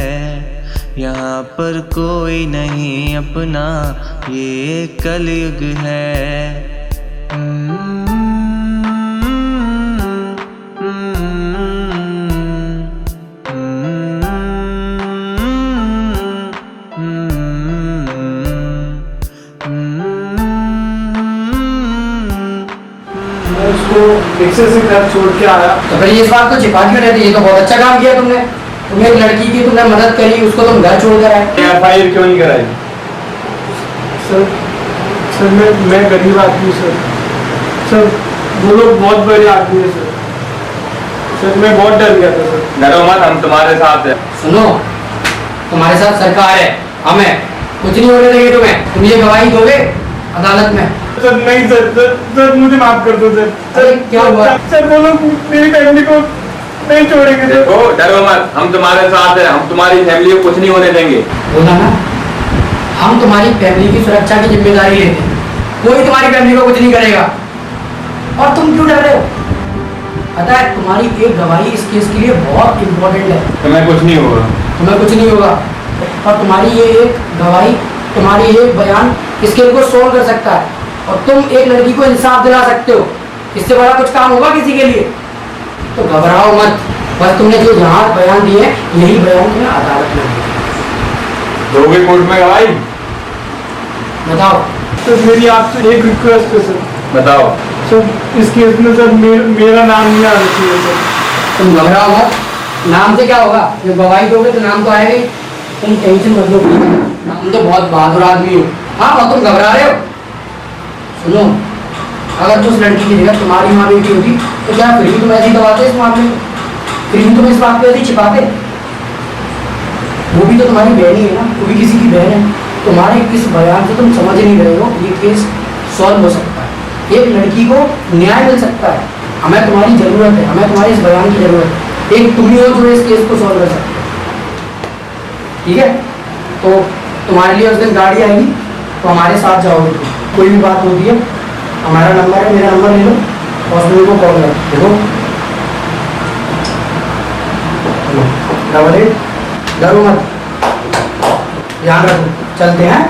यहाँ पर कोई नहीं अपना, ये कलयुग है। रिक्शे से घर छोड़ के आया। तो फिर इस बात को छिपा क्यों रहते? ये तो बहुत अच्छा काम किया तुमने। तुमने एक लड़की की तुमने मदद करी, उसको तुम घर छोड़ कर आए। FIR क्यों नहीं कराई? सर मैं गरीब आदमी सर वो लोग बहुत बड़े आदमी है सर मैं बहुत डर गया था सर। डरो मत, हम तुम्हारे साथ हैं। सुनो, तुम्हारे साथ सरकार है, हम हैं, कुछ नहीं होने देंगे तुम्हें। तुम ये गवाही दोगे अदालत में? सर नहीं सर मुझे माफ कर दो सर। क्या हुआ? सर वो लोग मेरी फैमिली को नहीं छोड़ेंगे। देखो डरो मत, हम तुम्हारे साथ हैं, हम तुम्हारी फैमिली को कुछ नहीं होने देंगे। बोला ना, हम तुम्हारी फैमिली की सुरक्षा की जिम्मेदारी लेते हैं, कोई तुम्हारी फैमिली को कुछ नहीं करेगा। और तुम क्यों डर रहे हो? पता है तुम्हारी एक गवाही इस केस के लिए बहुत इम्पोर्टेंट है। तुम्हें कुछ नहीं होगा। तुम्हें कुछ नहीं होगा, और तुम्हारी ये एक गवाही, तुम्हारी एक बयान इस केस को सोल्व कर सकता है, और तुम एक लड़की को इंसाफ दिला सकते हो। इससे बड़ा कुछ काम होगा किसी के लिए? तो घबराओ मत, बस तुमने जो यहाँ बयान दिए यही बयान तुम्हें अदालत में दोगे कोर्ट में गवाही? बताओ। तो मेरी आपसे एक रिक्वेस्ट है सर। बताओ। सर इस केस में सर मेरा नाम नहीं आना चाहिए सर। तुम घबराओ मत, नाम से क्या होगा? जब गवाही दोगे तो नाम तो आएगा ही, तुम टेंशन मत लो। तुम तो बहुत बहादुर आदमी हो। हाँ, और तुम घबरा रहे हो? सुनो, अगर तो उस लड़की की जगह तुम्हारी माँ बेटी होती तो क्या फिर भी तुम ऐसे ही दबाते इस मामले में, फिर भी तुम इस बात पे ऐसे ही छिपाते? वो भी तो तुम्हारी बहन ही है ना, वो भी किसी की बहन है। तुम्हारे किस बयान से तुम समझ नहीं रहे हो ये केस सॉल्व हो सकता है, एक लड़की को न्याय मिल सकता है। हमें तुम्हारी जरूरत है, हमें तुम्हारे इस बयान की जरूरत है। एक तुम ही हो जो इस केस को सॉल्व कर सकते हो, ठीक है? तो तुम्हारे लिए उस दिन गाड़ी आएगी तो हमारे साथ जाओगे तुम। कोई भी बात होती है हमारा नंबर है, मेरा नंबर ले लो, हॉस्पिटल को कॉल कर देखो। डरो मत, ध्यान रखो, चलते हैं।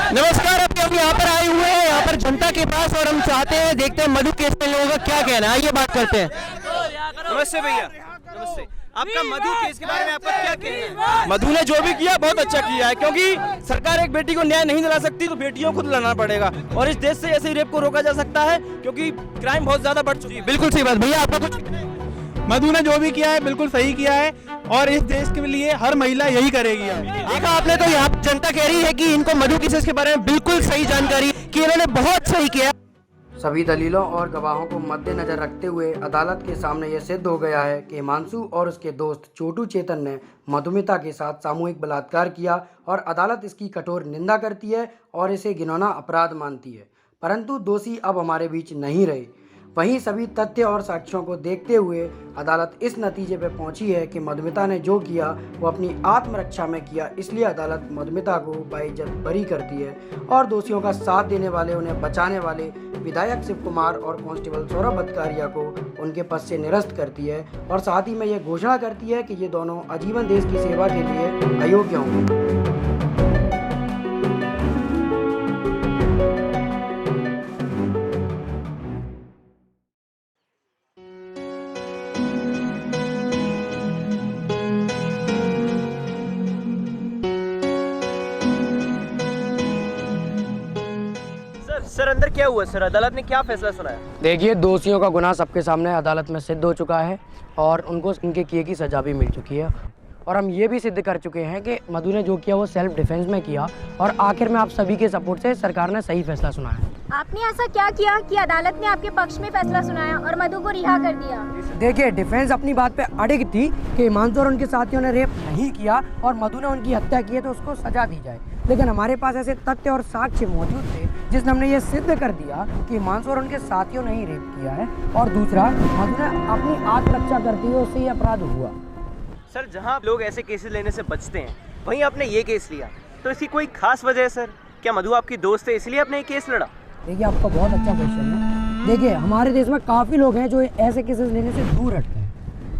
नमस्कार, हम यहाँ पर आए हुए हैं, यहाँ पर जनता के पास, और हम चाहते हैं देखते हैं मधु केस में लोगों का क्या कहना है। आइए बात करते हैं। नमस्ते भैया, नमस्ते। आपका मधु केस के बारे में आपका क्या कहना है? मधु ने जो भी किया बहुत अच्छा किया है, क्योंकि सरकार एक बेटी को न्याय नहीं दिला सकती तो बेटियों को लड़ना पड़ेगा, और इस देश से ऐसे रेप को रोका जा सकता है क्योंकि क्राइम बहुत ज्यादा बढ़ चुकी है। बिल्कुल सही बात। भैया आपका कुछ? मधु ने जो भी किया है बिल्कुल सही किया है, और इस देश के लिए हर महिला यही करेगी। देखा आपने, तो यहाँ जनता कह रही है कि इनको मधु केस के बारे में बिल्कुल सही जानकारी, कि इन्होंने बहुत सही किया। सभी दलीलों और गवाहों को मद्देनजर रखते हुए अदालत के सामने यह सिद्ध हो गया है कि हिमांशु और उसके दोस्त छोटू चेतन ने मधुमिता के साथ सामूहिक बलात्कार किया, और अदालत इसकी कठोर निंदा करती है और इसे घिनौना अपराध मानती है। परंतु दोषी अब हमारे बीच नहीं रहे। वहीं सभी तथ्य और साक्ष्यों को देखते हुए अदालत इस नतीजे पर पहुंची है कि मधुमिता ने जो किया वो अपनी आत्मरक्षा में किया, इसलिए अदालत मधुमिता को बाइज्जत बरी करती है, और दोषियों का साथ देने वाले, उन्हें बचाने वाले विधायक शिव कुमार और कांस्टेबल सौरभ बतकारिया को उनके पद से निरस्त करती है, और साथ ही में ये घोषणा करती है कि ये दोनों आजीवन देश की सेवा के लिए अयोग्य होंगे। सर अंदर क्या हुआ सर? अदालत ने क्या फैसला सुनाया? देखिए, दोषियों का गुनाह सबके सामने अदालत में सिद्ध हो चुका है, और उनको उनके किए की सजा भी मिल चुकी है, और हम ये भी सिद्ध कर चुके हैं कि मधु ने जो किया वो सेल्फ डिफेंस में किया, और आखिर में आप सभी के सपोर्ट से सरकार ने सही फैसला सुनाया। आपने ऐसा क्या किया कि अदालत ने आपके पक्ष में फैसला सुनाया और मधु को रिहा कर दिया? देखिए, डिफेंस अपनी बात पे अड़िग थी कि हिमांशु और उनके साथियों ने रेप नहीं किया और मधु ने उनकी हत्या की है, तो उसको सजा दी जाए। लेकिन हमारे पास ऐसे तथ्य और साक्ष्य मौजूद थे जिसने हमने ये सिद्ध कर दिया कि हिमांशु और उनके साथियों ने ही रेप किया है, और दूसरा, मधु ने अपनी आत्मरक्षा करते हुए उससे ये अपराध हुआ। सर, जहां लोग ऐसे केसेस लेने से बचते हैं वहीं आपने ये केस लिया, तो इसकी कोई खास वजह है सर? क्या मधु आपकी दोस्त है इसलिए आपने ये केस लड़ा? देखिए, आपका बहुत अच्छा क्वेश्चन है। देखिए, हमारे देश में काफ़ी लोग हैं जो ऐसे केसेस लेने से दूर हटते हैं,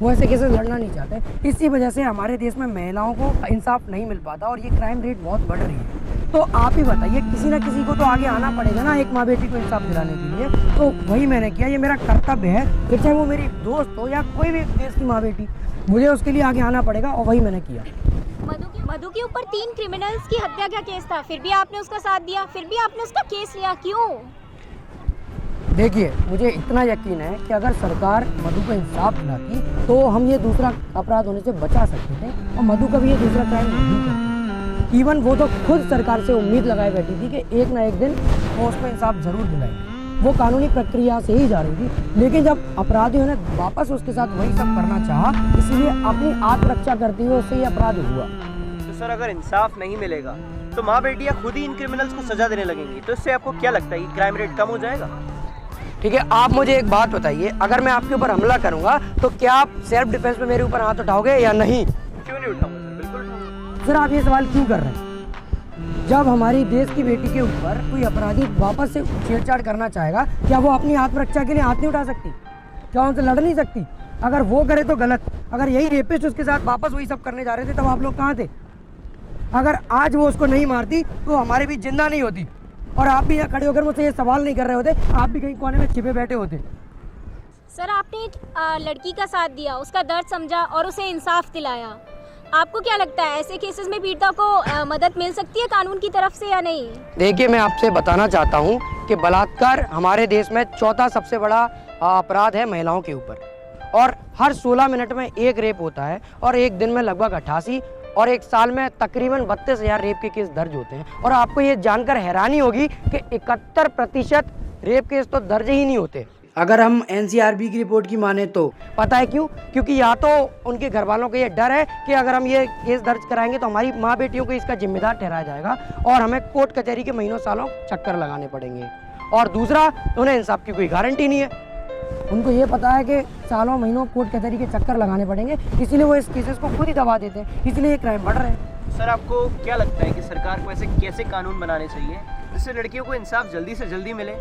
वो ऐसे केसेस लड़ना नहीं चाहते। इसी वजह से हमारे देश में महिलाओं को इंसाफ नहीं मिल पाता, और ये क्राइम रेट बहुत बढ़ रही है। तो आप ही बताइए, किसी ना किसी को तो आगे आना पड़ेगा ना एक माँ बेटी को इंसाफ दिलाने के लिए, तो वही मैंने किया। ये मेरा कर्तव्य है, फिर चाहे वो मेरी दोस्त हो या कोई भी देश की माँ बेटी, मुझे उसके लिए आगे आना पड़ेगा, और वही मैंने किया। मधु के ऊपर 3 क्रिमिनल्स की हत्या का केस था, फिर भी आपने उसका साथ दिया, फिर भी आपने उसका केस लिया, क्यों? देखिए, मुझे इतना यकीन है कि अगर सरकार मधु को इंसाफ दिलाती तो हम ये दूसरा अपराध होने से बचा सकते थे, और मधु का भी ये दूसरा क्राइम नहीं करती। इवन वो तो खुद सरकार से उम्मीद लगाए बैठी थी कि एक ना एक दिन वो उसको इंसाफ जरूर दिलाएगी। वो कानूनी प्रक्रिया से ही जा रही थी, लेकिन जब अपराधियों ने वापस उसके साथ वही सब करना चाहा, इसलिए अपनी आत्मरक्षा करते हुए उससे ये अपराध हुआ। तो सर, अगर इंसाफ नहीं मिलेगा तो माँ बेटियाँ खुद ही इन क्रिमिनल्स को सजा देने लगेंगी, तो इससे आपको क्या लगता है कि क्राइम रेट कम हो जाएगा? ठीक है, आप मुझे एक बात बताइए, अगर मैं आपके ऊपर हमला करूंगा तो क्या आप सेल्फ डिफेंस में मेरे ऊपर हाथ उठाओगे या नहीं? क्यों नहीं उठाऊंगा सर, बिल्कुल उठाऊंगा। सर, आप ये सवाल क्यों कर रहे हैं? जब हमारी देश की बेटी के ऊपर कोई अपराधी वापस से छेड़छाड़ करना चाहेगा, क्या वो अपनी आत्मरक्षा के लिए हाथ नहीं उठा सकती? क्या उनसे लड़ नहीं सकती? अगर वो करे तो गलत। अगर यही रेपिस्ट उसके साथ वापस वही सब करने जा रहे थे, तब आप लोग कहाँ थे? अगर आज वो उसको नहीं मारती तो हमारे भी जिंदा नहीं होती, और आप भी यहाँ खड़े होकर मुझसे ये सवाल नहीं कर रहे होते, आप भी कहीं कोने में छिपे बैठे होते। सर, आपने एक लड़की का साथ दिया, उसका दर्द समझा और उसे इंसाफ दिलाया। आपको क्या लगता है ऐसे केसेस में पीड़िता को मदद मिल सकती है कानून की तरफ से या नहीं? देखिए, मैं आपसे बताना चाहता हूँ कि बलात्कार हमारे देश में चौथा सबसे बड़ा अपराध है महिलाओं के ऊपर, और हर 16 मिनट में एक रेप होता है, और एक दिन में लगभग 88 और एक साल में तकरीबन 32,000 रेप के केस दर्ज होते हैं। और आपको ये जानकर हैरानी होगी कि 71% रेप केस तो दर्ज ही नहीं होते। अगर हम NCRB की रिपोर्ट की माने तो पता है क्यों? क्योंकि या तो उनके घर वालों को ये डर है कि अगर हम ये केस दर्ज कराएंगे तो हमारी माँ बेटियों को इसका जिम्मेदार ठहराया जाएगा और हमें कोर्ट कचहरी के महीनों सालों चक्कर लगाने पड़ेंगे। और दूसरा, उन्हें इंसाफ की कोई गारंटी नहीं है। उनको ये पता है कि सालों महीनों कोर्ट कचहरी के चक्कर लगाने पड़ेंगे, इसीलिए वो इस केसेस को खुद ही दबा देते हैं, इसलिए ये क्राइम बढ़ रहे हैं। सर, आपको क्या लगता है कि सरकार को ऐसे कैसे कानून बनाने चाहिए जिससे लड़कियों को इंसाफ जल्दी से जल्दी मिले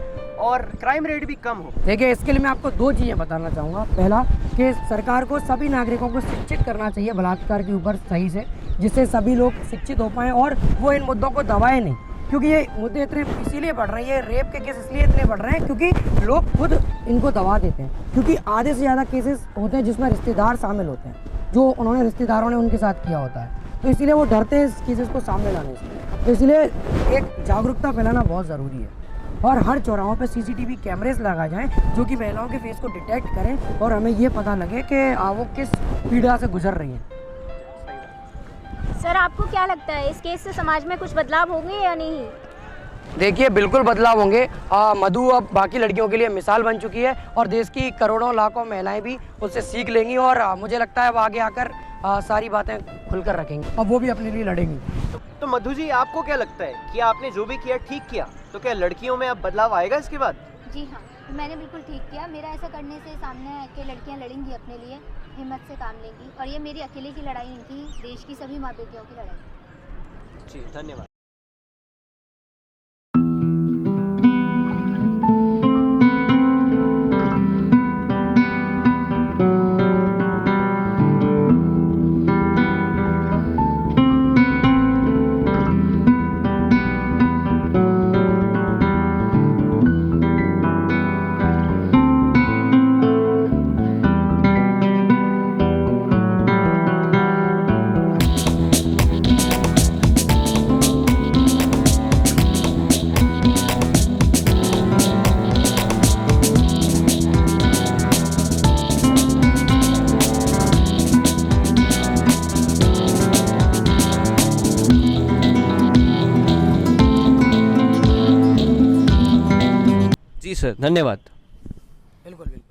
और क्राइम रेट भी कम हो? देखिए, इसके लिए मैं आपको 2 चीज़ें बताना चाहूँगा। पहला, कि सरकार को सभी नागरिकों को शिक्षित करना चाहिए बलात्कार के ऊपर सही से, जिससे सभी लोग शिक्षित हो पाएँ और वो इन मुद्दों को दबाएं नहीं, क्योंकि ये मुद्दे इतने इसीलिए बढ़ रहे हैं, ये रेप के केस इसलिए इतने बढ़ रहे हैं क्योंकि लोग खुद इनको दबा देते हैं। क्योंकि आधे से ज़्यादा केसेस होते हैं जिसमें रिश्तेदार शामिल होते हैं, जो उन्होंने रिश्तेदारों ने उनके साथ किया होता है, तो इसीलिए वो डरते हैं इस केसेस को सामने लाने से। तो इसलिए एक जागरूकता फैलाना बहुत ज़रूरी है, और हर चौराहों पे CCTV कैमरेस लगाए जाएँ जो कि महिलाओं के फेस को डिटेक्ट करें और हमें ये पता लगे कि वो किस पीड़ा से गुजर रही हैं। सर, आपको क्या लगता है इस केस से समाज में कुछ बदलाव होंगे या नहीं? देखिए, बिल्कुल बदलाव होंगे। मधु अब बाकी लड़कियों के लिए मिसाल बन चुकी है, और देश की करोड़ों लाखों महिलाएं भी उससे सीख लेंगी, और मुझे लगता है वो आगे आकर सारी बातें खुलकर रखेंगी, और वो भी अपने लिए लड़ेंगी। तो मधु जी, आपको क्या लगता है कि आपने जो भी किया ठीक किया? तो क्या लड़कियों में अब बदलाव आएगा इसके बाद? जी हाँ, मैंने बिल्कुल ठीक किया। मेरा ऐसा करने से सामने के लड़कियां लड़ेंगी अपने लिए, हिम्मत से काम लेंगी, और ये मेरी अकेले की लड़ाई नहीं थी, देश की सभी माँ बेटियों की लड़ाई। जी, धन्यवाद। जी सर, धन्यवाद। बिल्कुल बिल्कुल।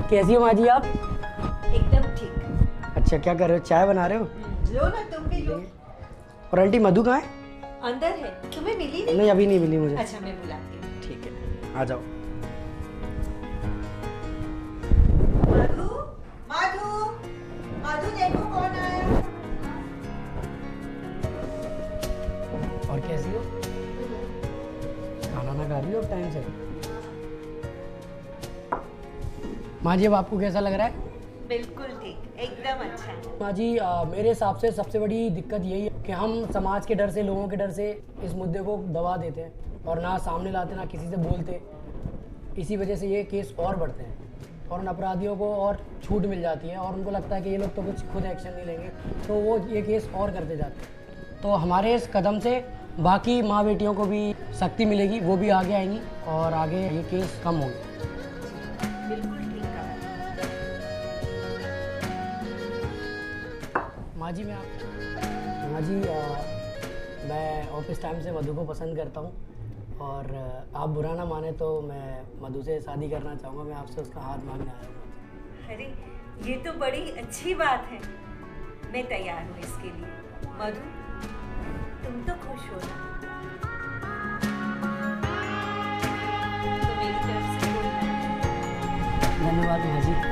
कैसी हो माँ जी आप? एकदम ठीक। अच्छा, क्या कर रहे हो? चाय बना रहे हो? लो ना, तुम भी लो। और आंटी, मधु कहाँ है? अंदर है, तुम्हें मिली नहीं? नहीं, अभी नहीं मिली मुझे। अच्छा, मैं बुलाती हूँ। ठीक है, आ जाओ। माधु, माधु, माधु, देखो कौन आया। और कैसी हो? खाना ना खा रही हो टाइम से? माँ जी, अब आपको कैसा लग रहा है? बिल्कुल ठीक, एकदम अच्छा। माँ जी, मेरे हिसाब से सबसे बड़ी दिक्कत यही है कि हम समाज के डर से, लोगों के डर से इस मुद्दे को दबा देते हैं और ना सामने लाते, ना किसी से बोलते। इसी वजह से ये केस और बढ़ते हैं और उन अपराधियों को और छूट मिल जाती है, और उनको लगता है कि ये लोग तो कुछ खुद एक्शन नहीं लेंगे, तो वो ये केस और करते जाते हैं। तो हमारे इस कदम से बाकी माँ बेटियों को भी शक्ति मिलेगी, वो भी आगे आएंगी और आगे ये केस कम होंगे। बिल्कुल ठीक कहा। माँ जी, मैं ऑफिस टाइम से मधु को पसंद करता हूँ, और आप बुरा ना माने तो मैं मधु से शादी करना चाहूँगा। मैं आपसे उसका हाथ मांगने आया हूँ। अरे, ये तो बड़ी अच्छी बात है। मैं तैयार हूँ इसके लिए। मधु, तुम तो खुश हो ना? धन्यवाद माँ जी।